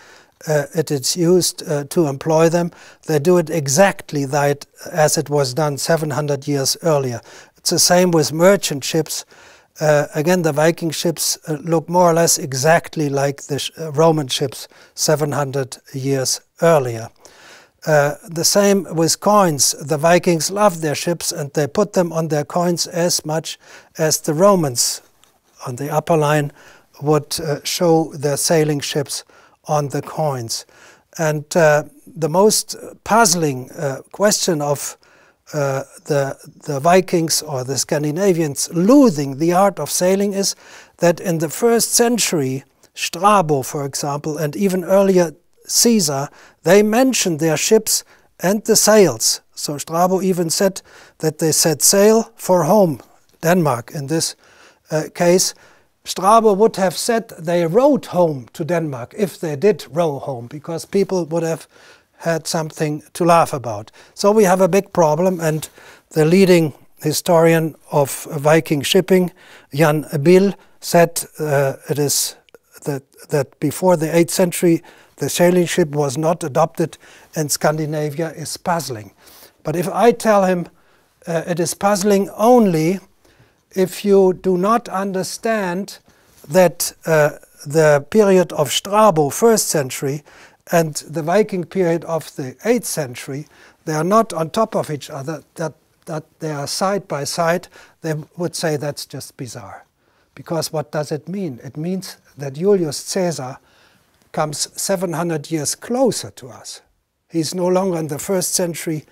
it is used to employ them, they do it exactly that as it was done 700 years earlier. It's the same with merchant ships. Again, the Viking ships look more or less exactly like the Roman ships 700 years earlier. The same with coins. The Vikings loved their ships and they put them on their coins as much as the Romans on the upper line would show their sailing ships on the coins. And the most puzzling question of the Vikings or the Scandinavians losing the art of sailing is that in the 1st century, Strabo, for example, and even earlier Caesar, they mentioned their ships and the sails. So Strabo even said that they set sail for home, Denmark in this case. Strabo would have said they rowed home to Denmark if they did row home, because people would have had something to laugh about. So we have a big problem, and the leading historian of Viking shipping, Jan Bill, said it is that before the 8th century the sailing ship was not adopted in Scandinavia is puzzling. But if I tell him it is puzzling only if you do not understand that the period of Strabo, 1st century, and the Viking period of the 8th century, they are not on top of each other, that they are side by side, they would say that's just bizarre. Because what does it mean? It means that Julius Caesar comes 700 years closer to us. He's no longer in the 1st century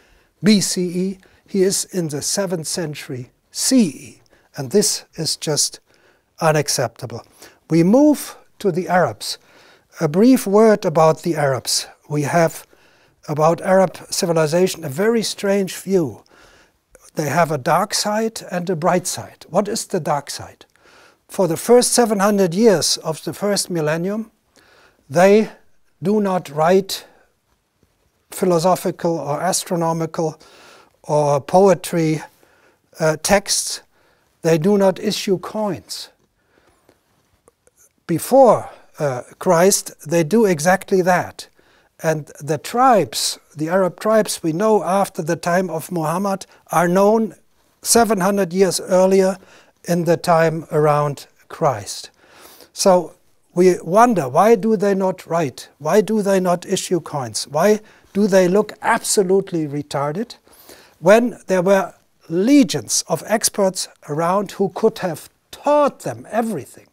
BCE, he is in the 7th century CE. And this is just unacceptable. We move to the Arabs. A brief word about the Arabs. We have about Arab civilization a very strange view. They have a dark side and a bright side. What is the dark side? For the first 700 years of the first millennium, they do not write philosophical or astronomical or poetry texts. They do not issue coins. Before Christ, they do exactly that. And the tribes, the Arab tribes we know after the time of Muhammad, are known 700 years earlier in the time around Christ. So we wonder, why do they not write? Why do they not issue coins? Why do they look absolutely retarded when there were legions of experts around who could have taught them everything?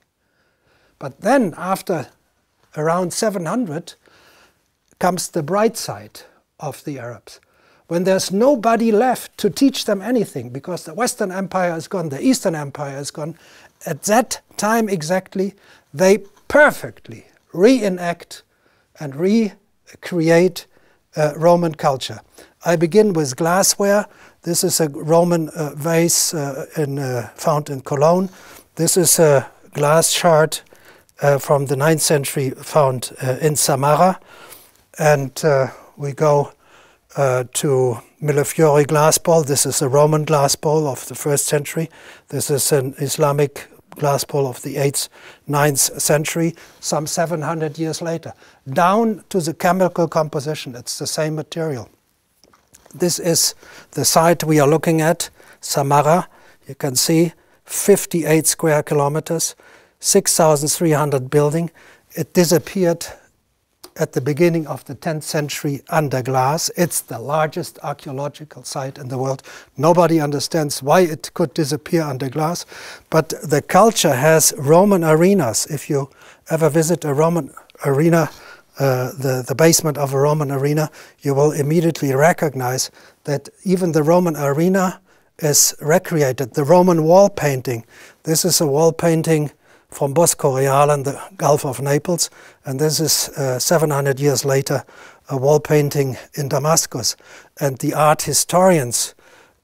But then, after around 700, comes the bright side of the Arabs. When there's nobody left to teach them anything, because the Western Empire is gone, the Eastern Empire is gone, at that time exactly, they perfectly reenact and recreate Roman culture. I begin with glassware. This is a Roman vase found in Cologne. This is a glass shard from the 9th century found in Samara. And we go to Millefiori glass bowl. This is a Roman glass bowl of the 1st century. This is an Islamic glass bowl of the 8th, 9th century, some 700 years later. Down to the chemical composition, it's the same material. This is the site we are looking at, Samara. You can see 58 square kilometers, 6,300 building. It disappeared at the beginning of the 10th century under glass. It's the largest archaeological site in the world. Nobody understands why it could disappear under glass, but the culture has Roman arenas. If you ever visit a Roman arena, the basement of a Roman arena, you will immediately recognize that even the Roman arena is recreated. The Roman wall painting, this is a wall painting from Bosco Reale in the Gulf of Naples, and this is 700 years later a wall painting in Damascus. And the art historians,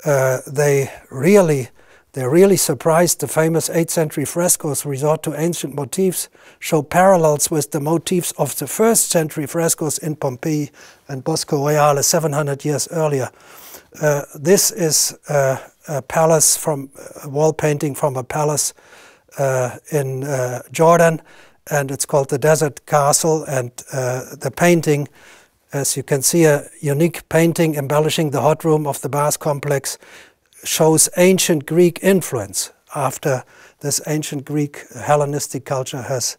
they really surprised. The famous 8th century frescoes resort to ancient motifs, show parallels with the motifs of the 1st century frescoes in Pompeii and Bosco Reale 700 years earlier. This is a palace from a wall painting from a palace in Jordan, and it's called the Desert Castle. And the painting, as you can see, a unique painting embellishing the hot room of the bath complex, shows ancient Greek influence after this ancient Greek Hellenistic culture has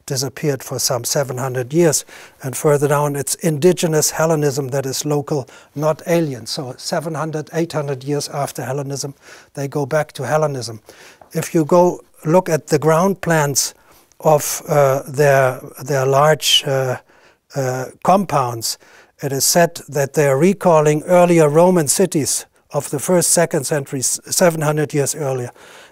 disappeared for some 700 years. And further down, it's indigenous Hellenism that is local, not alien. So 700, 800 years after Hellenism, they go back to Hellenism. If you go look at the ground plans of their large compounds, it is said that they are recalling earlier Roman cities of the 1st, 2nd centuries, 700 years earlier.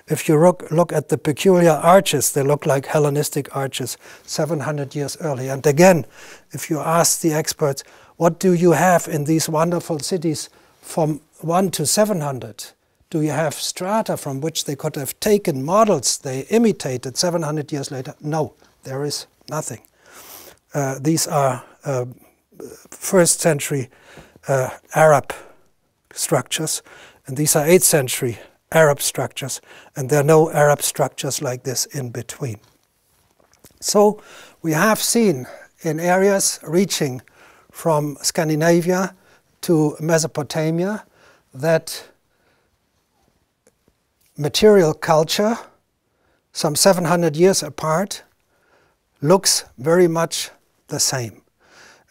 If you look at the peculiar arches, they look like Hellenistic arches 700 years earlier. And again, if you ask the experts, what do you have in these wonderful cities from 1 to 700? Do you have strata from which they could have taken models they imitated 700 years later? No, there is nothing. These are 1st century Arab structures, and these are 8th century Arab structures, and there are no Arab structures like this in between. So we have seen in areas reaching from Scandinavia to Mesopotamia that material culture, some 700 years apart, looks very much the same.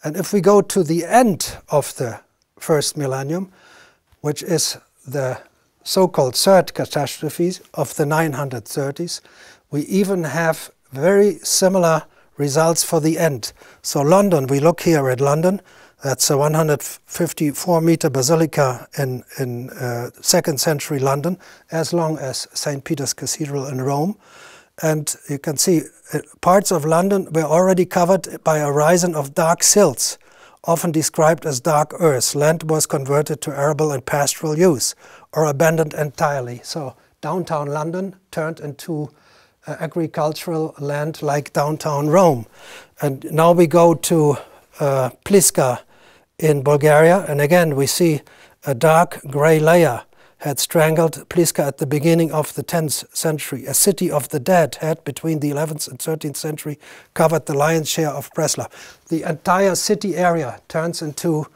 And if we go to the end of the first millennium, which is the so-called third catastrophe of the 930s, we even have very similar results for the end. So London, we look here at London, that's a 154-meter basilica in 2nd century London, as long as St. Peter's Cathedral in Rome. And you can see parts of London were already covered by a horizon of dark silts, often described as dark earth. Land was converted to arable and pastoral use, or abandoned entirely. So downtown London turned into agricultural land like downtown Rome. And now we go to Pliska in Bulgaria, and again we see a dark grey layer had strangled Pliska at the beginning of the 10th century. A city of the dead had, between the 11th and 13th century, covered the lion's share of Preslav. The entire city area turns into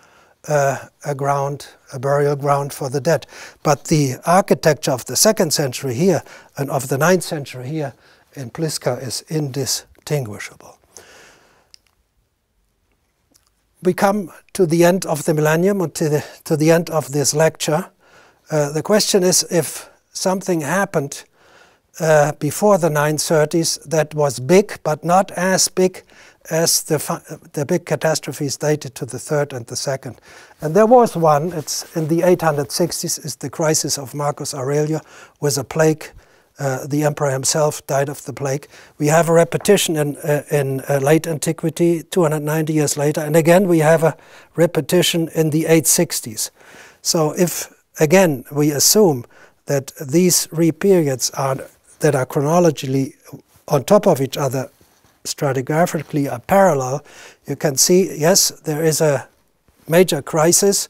a burial ground for the dead. But the architecture of the 2nd century here and of the 9th century here in Pliska is indistinguishable. We come to the end of the millennium, or to the end of this lecture. The question is if something happened before the 930s that was big, but not as big as the big catastrophes dated to the 3rd and the 2nd. And there was one, it's in the 860s, is the crisis of Marcus Aurelius with a plague. The emperor himself died of the plague. We have a repetition in late antiquity, 290 years later, and again we have a repetition in the 860s. So if again we assume that these three periods that are chronologically on top of each other, stratigraphically are parallel, you can see, yes, there is a major crisis,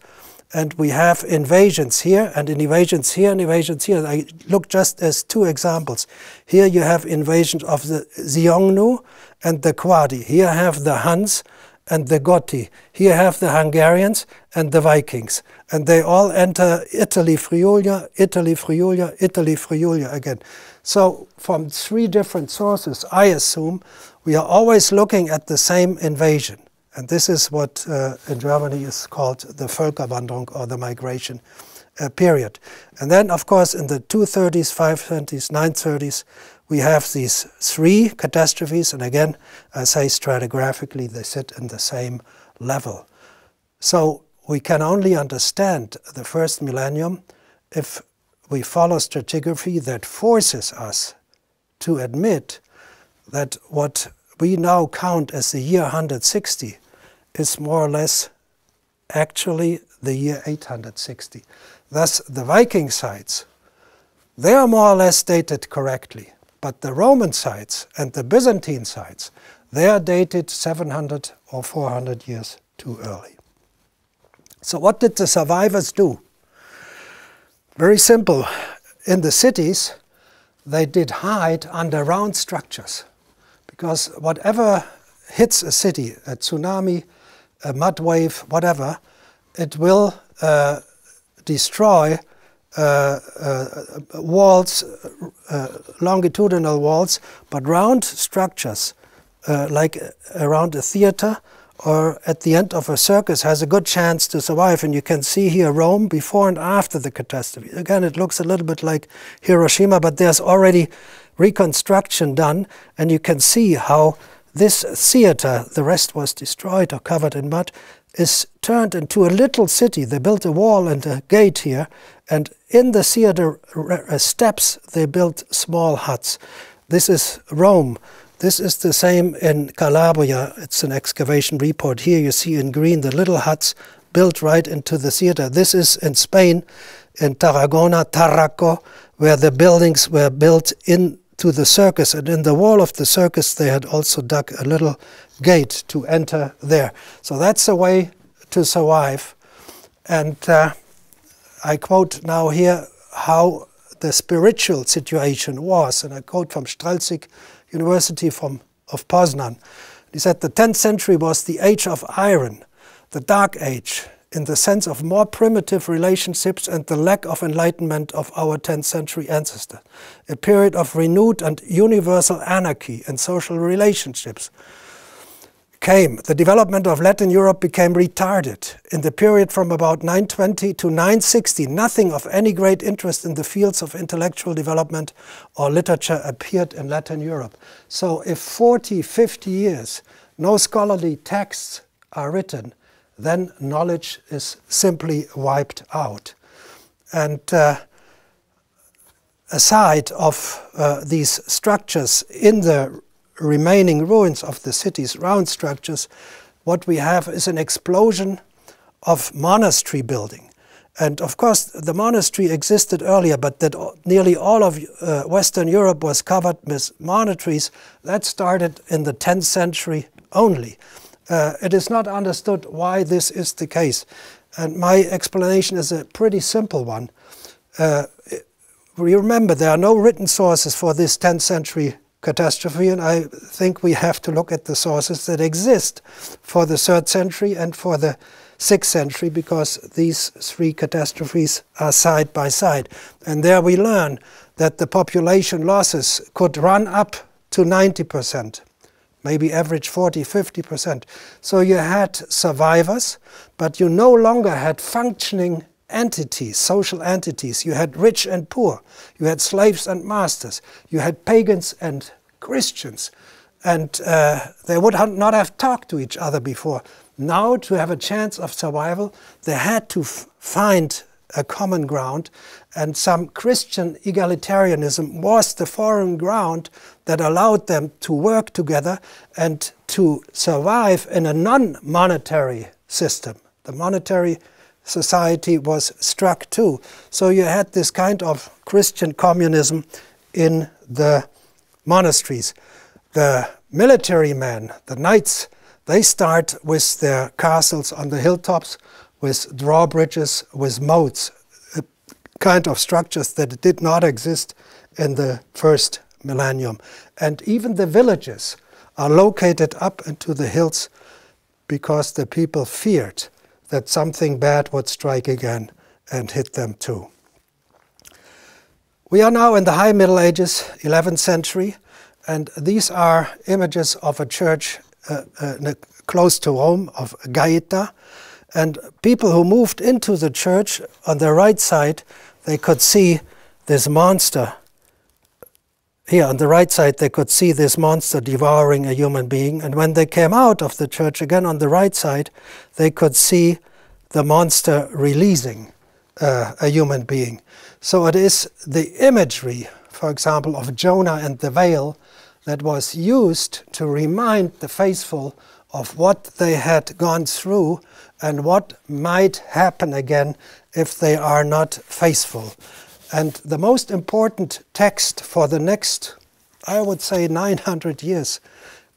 and we have invasions here, and invasions here, and invasions here. I look just as two examples. Here you have invasions of the Xiongnu and the Quadi. Here have the Huns and the Gothi. Here have the Hungarians and the Vikings. And they all enter Italy, Friulia, Italy, Friulia, Italy, Friulia again. So from three different sources, I assume, we are always looking at the same invasion. And this is what in Germany is called the Völkerwanderung, or the migration period. And then, of course, in the 230s, 530s, 930s, we have these three catastrophes. And again, I say stratigraphically, they sit in the same level. So we can only understand the first millennium if we follow stratigraphy that forces us to admit that what we now count as the year 160 is more or less actually the year 860. Thus, the Viking sites, they are more or less dated correctly, but the Roman sites and the Byzantine sites, they are dated 700 or 400 years too early. So what did the survivors do? Very simple. In the cities, they did hide under round structures, because whatever hits a city, a tsunami, a mud wave, whatever, it will destroy walls, longitudinal walls, but round structures, like around a theater or at the end of a circus, has a good chance to survive. And you can see here Rome before and after the catastrophe. Again, it looks a little bit like Hiroshima, but there's already reconstruction done, and you can see how this theater, the rest was destroyed or covered in mud, is turned into a little city. They built a wall and a gate here, and in the theater steps they built small huts. This is Rome. This is the same in Calabria. It's an excavation report. Here you see in green the little huts built right into the theater. This is in Spain, in Tarragona, Tarraco, where the buildings were built into the circus. And in the wall of the circus they had also dug a little gate to enter there. So that's a way to survive. And I quote now here how the spiritual situation was. And I quote from Strelzig University from of Poznan. He said the 10th century was the age of iron, the dark age, in the sense of more primitive relationships and the lack of enlightenment of our 10th century ancestors. A period of renewed and universal anarchy in social relationships came. The development of Latin Europe became retarded. In the period from about 920 to 960, nothing of any great interest in the fields of intellectual development or literature appeared in Latin Europe. So if 40, 50 years, no scholarly texts are written, then knowledge is simply wiped out. And aside of these structures in the remaining ruins of the cities, round structures, what we have is an explosion of monastery building. And of course, the monastery existed earlier, but that nearly all of Western Europe was covered with monasteries. That started in the 10th century only. It is not understood why this is the case. And my explanation is a pretty simple one. Remember, there are no written sources for this 10th century catastrophe, and I think we have to look at the sources that exist for the 3rd century and for the 6th century, because these three catastrophes are side by side. And there we learn that the population losses could run up to 90%. Maybe average 40, 50%. So you had survivors, but you no longer had functioning entities, social entities. You had rich and poor. You had slaves and masters. You had pagans and Christians. And they would not have talked to each other before. Now, to have a chance of survival, they had to find a common ground, and some Christian egalitarianism was the foreign ground that allowed them to work together and to survive in a non-monetary system. The monetary society was struck too. So you had this kind of Christian communism in the monasteries. The military men, the knights, they start with their castles on the hilltops, with drawbridges, with moats, kind of structures that did not exist in the first millennium. And even the villages are located up into the hills because the people feared that something bad would strike again and hit them too. We are now in the High Middle Ages, 11th century, and these are images of a church close to Rome, of Gaeta. And people who moved into the church, on the right side, they could see this monster. Here on the right side, they could see this monster devouring a human being. And when they came out of the church, again on the right side, they could see the monster releasing a human being. So it is the imagery, for example, of Jonah and the whale that was used to remind the faithful of what they had gone through and what might happen again if they are not faithful. And the most important text for the next, I would say, 900 years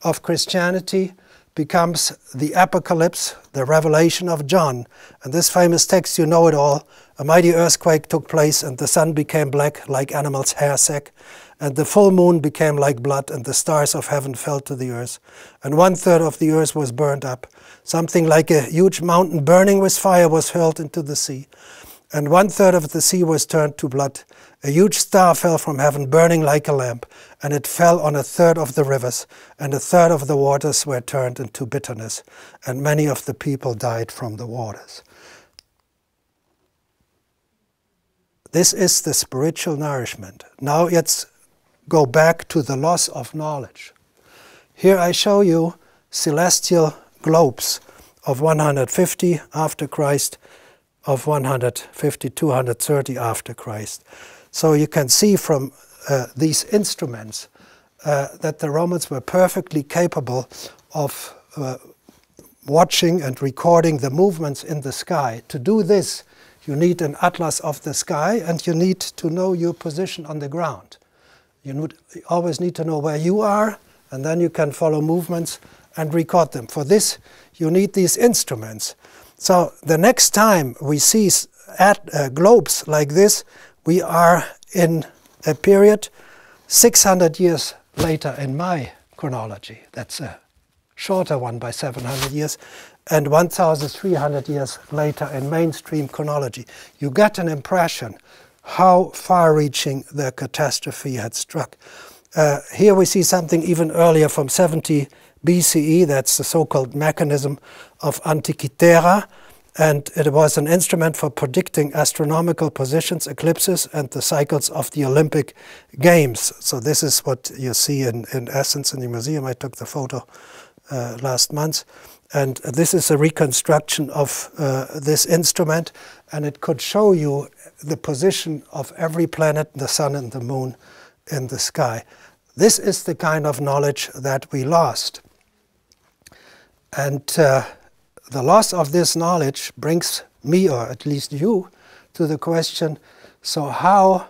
of Christianity becomes the Apocalypse, the Revelation of John. And this famous text, you know it all. A mighty earthquake took place, and the sun became black like animal's hair sack, and the full moon became like blood, and the stars of heaven fell to the earth. And 1/3 of the earth was burned up. Something like a huge mountain burning with fire was hurled into the sea. And 1/3 of the sea was turned to blood. A huge star fell from heaven, burning like a lamp, and it fell on 1/3 of the rivers, and 1/3 of the waters were turned into bitterness, and many of the people died from the waters. This is the spiritual nourishment. Now let's go back to the loss of knowledge. Here I show you celestial globes of 150 after Christ, of 150, 230 after Christ. So you can see from these instruments that the Romans were perfectly capable of watching and recording the movements in the sky. To do this, you need an atlas of the sky, and you need to know your position on the ground. You always need to know where you are, and then you can follow movements and record them. For this, you need these instruments. So the next time we see globes like this, we are in a period 600 years later in my chronology. That's a shorter one by 700 years, and 1,300 years later in mainstream chronology. You get an impression how far-reaching the catastrophe had struck. Here we see something even earlier from 70 BCE. That's the so-called mechanism of Antikythera, and it was an instrument for predicting astronomical positions, eclipses, and the cycles of the Olympic Games. So this is what you see in essence in the museum. I took the photo last month. And this is a reconstruction of this instrument, and it could show you the position of every planet, the sun and the moon in the sky. This is the kind of knowledge that we lost. And the loss of this knowledge brings me, or at least you, to the question, so how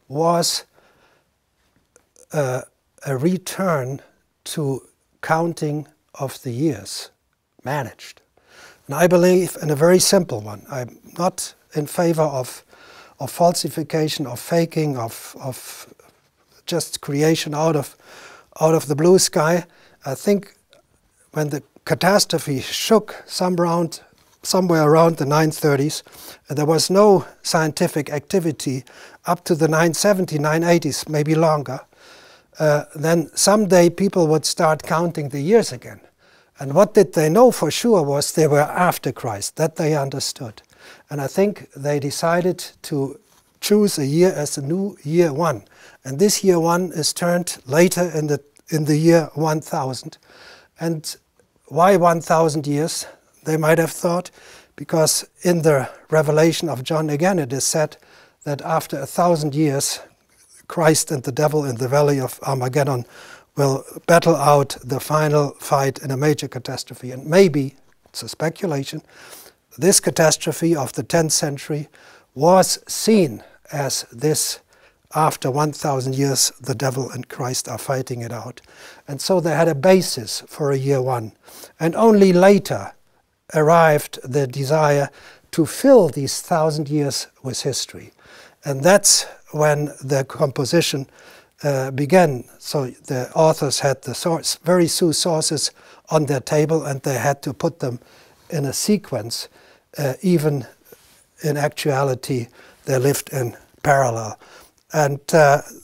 was a return to counting of the years managed? And I believe in a very simple one. I'm not in favor of falsification, of faking, of just creation out of the blue sky. I think when the catastrophe shook somewhere around the 930s, there was no scientific activity up to the 970s, 980s, maybe longer. Then someday people would start counting the years again. And what did they know for sure was they were after Christ, that they understood. And I think they decided to choose a year as the new year one. And this year one is turned later in the year 1000. And why 1000 years? They might have thought, because in the revelation of John again it is said that after 1000 years Christ and the devil in the valley of Armageddon will battle out the final fight in a major catastrophe. And maybe, it's a speculation, this catastrophe of the 10th century was seen as this, after 1000 years the devil and Christ are fighting it out. And so they had a basis for a year one. And only later arrived the desire to fill these 1000 years with history. And that's when the composition began. So the authors had the very few sources on their table, and they had to put them in a sequence. Even in actuality, they lived in parallel. And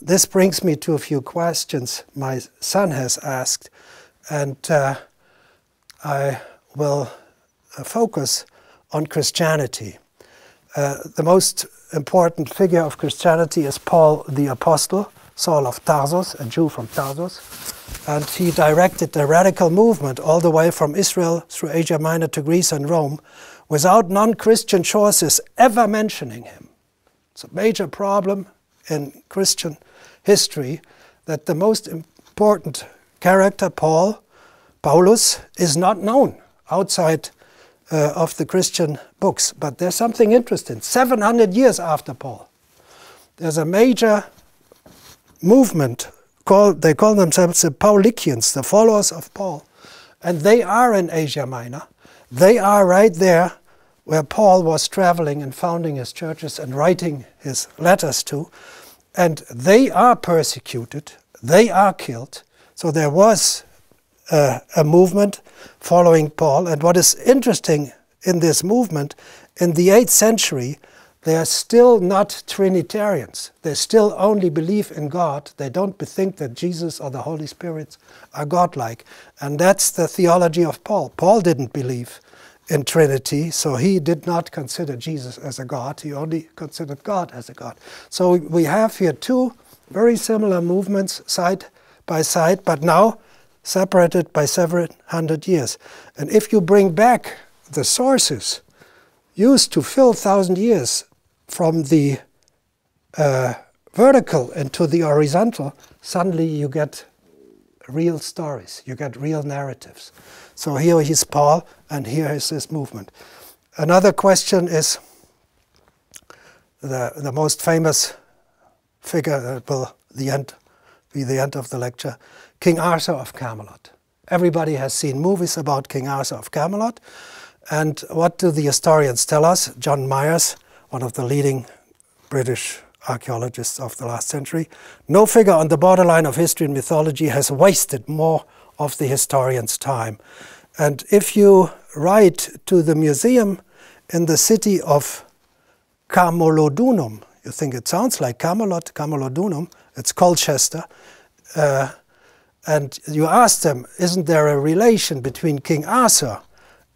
this brings me to a few questions my son has asked, and I will focus on Christianity. The most important figure of Christianity is Paul the Apostle, Saul of Tarsus, a Jew from Tarsus, and he directed a radical movement all the way from Israel through Asia Minor to Greece and Rome without non-Christian sources ever mentioning him. It's a major problem in Christian history that the most important character, Paulus, is not known outside of the Christian books. But there's something interesting. 700 years after Paul, there's a major movement they call themselves the Paulicians, the followers of Paul. And they are in Asia Minor. They are right there where Paul was traveling and founding his churches and writing his letters to. And they are persecuted. They are killed. So there was a movement following Paul. And what is interesting in this movement, in the 8th century, they are still not Trinitarians. They still only believe in God. They don't think that Jesus or the Holy Spirit are godlike. And that's the theology of Paul. Paul didn't believe in Trinity, so he did not consider Jesus as a God. He only considered God as a God. So we have here two very similar movements side by side, but now separated by several hundred years. And if you bring back the sources used to fill 1,000 years from the vertical into the horizontal, suddenly you get real stories, you get real narratives. So here is Paul, and here is this movement. Another question is the most famous figure that will be the end of the lecture, King Arthur of Camelot. Everybody has seen movies about King Arthur of Camelot. And what do the historians tell us? John Myers, one of the leading British archaeologists of the last century. No figure on the borderline of history and mythology has wasted more of the historian's time. And if you write to the museum in the city of Camulodunum, you think it sounds like Camelot, Camulodunum, it's Colchester, and you ask them, isn't there a relation between King Arthur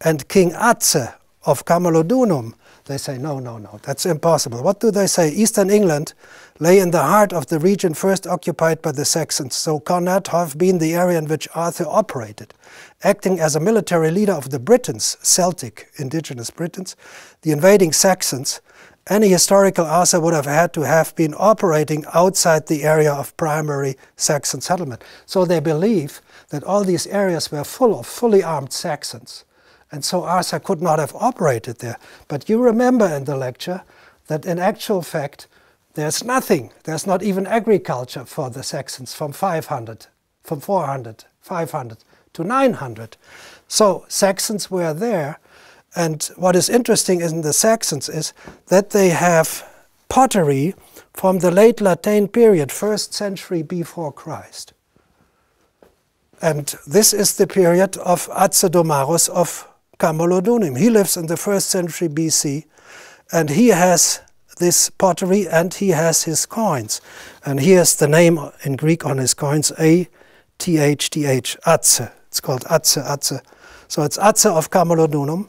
and King Atze of Camulodunum? They say, no, no, no, that's impossible. What do they say? Eastern England lay in the heart of the region first occupied by the Saxons, so cannot have been the area in which Arthur operated. Acting as a military leader of the Britons, Celtic, indigenous Britons, the invading Saxons, any historical Arthur would have had to have been operating outside the area of primary Saxon settlement. So they believe that all these areas were full of fully armed Saxons. And so Arthur could not have operated there. But you remember in the lecture that in actual fact, there's nothing. There's not even agriculture for the Saxons from 400, 500 to 900. So Saxons were there. And what is interesting in the Saxons is that they have pottery from the late Latine period, 1st century before Christ. And this is the period of Atze of Camulodunum. He lives in the 1st century BC, and he has this pottery and he has his coins. And here's the name in Greek on his coins, A-T-H-T-H, Atze. It's called Atze. So it's Atze of Camulodunum.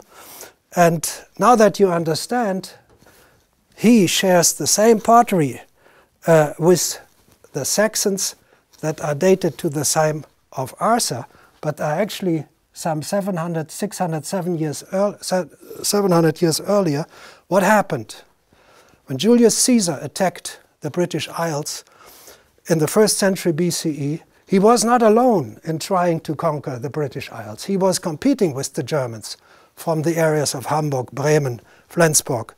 And now that you understand, he shares the same pottery with the Saxons that are dated to the time of Arthur, but are actually some 700, 600, 700 years earlier. What happened? When Julius Caesar attacked the British Isles in the 1st century BCE, he was not alone in trying to conquer the British Isles. He was competing with the Germans from the areas of Hamburg, Bremen, Flensburg.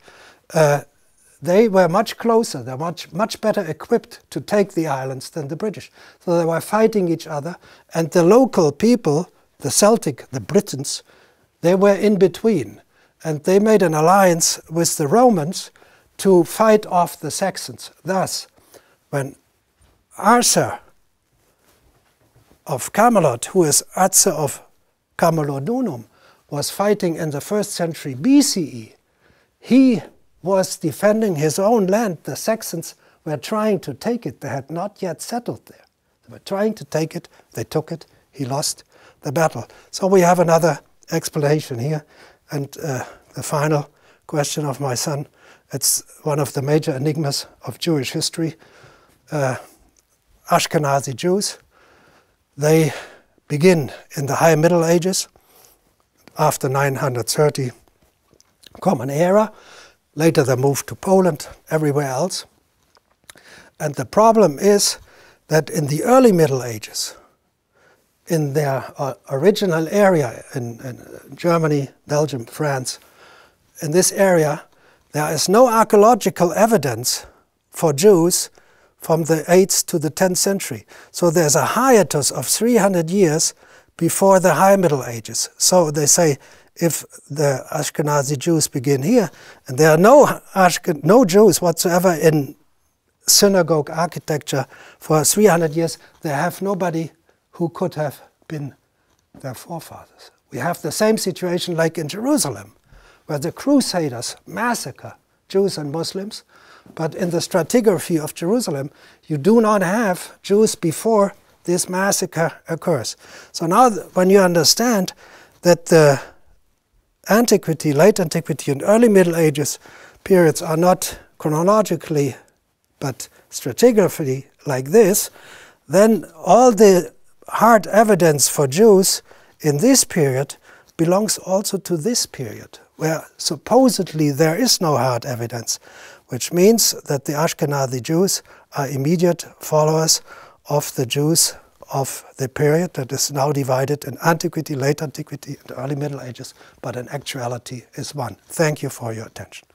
They were much closer, they were much better equipped to take the islands than the British. So they were fighting each other, and the local people, the Celtic, the Britons, they were in between. And they made an alliance with the Romans to fight off the Saxons. Thus, when Arthur of Camelot, who is Atze of Camulodunum, was fighting in the 1st century BCE, he was defending his own land. The Saxons were trying to take it. They had not yet settled there. They were trying to take it. They took it. He lost the battle. So we have another explanation here. And the final question of my son, it's one of the major enigmas of Jewish history. Ashkenazi Jews, they begin in the High Middle Ages, after 930 Common Era. Later they moved to Poland, everywhere else. And the problem is that in the early Middle Ages, in their original area in Germany, Belgium, France, in this area, there is no archaeological evidence for Jews from the 8th to the 10th century. So there's a hiatus of 300 years before the High Middle Ages. So they say, if the Ashkenazi Jews begin here, and there are no Jews whatsoever in synagogue architecture for 300 years, they have nobody who could have been their forefathers. We have the same situation like in Jerusalem, where the Crusaders massacre Jews and Muslims, but in the stratigraphy of Jerusalem, you do not have Jews before this massacre occurs. So now when you understand that the Antiquity, late Antiquity, and early Middle Ages periods are not chronologically but stratigraphically like this, then all the hard evidence for Jews in this period belongs also to this period, where supposedly there is no hard evidence, which means that the Ashkenazi Jews are immediate followers of the Jews of the period that is now divided in Antiquity, Late Antiquity, and Early Middle Ages, but in actuality is one. Thank you for your attention.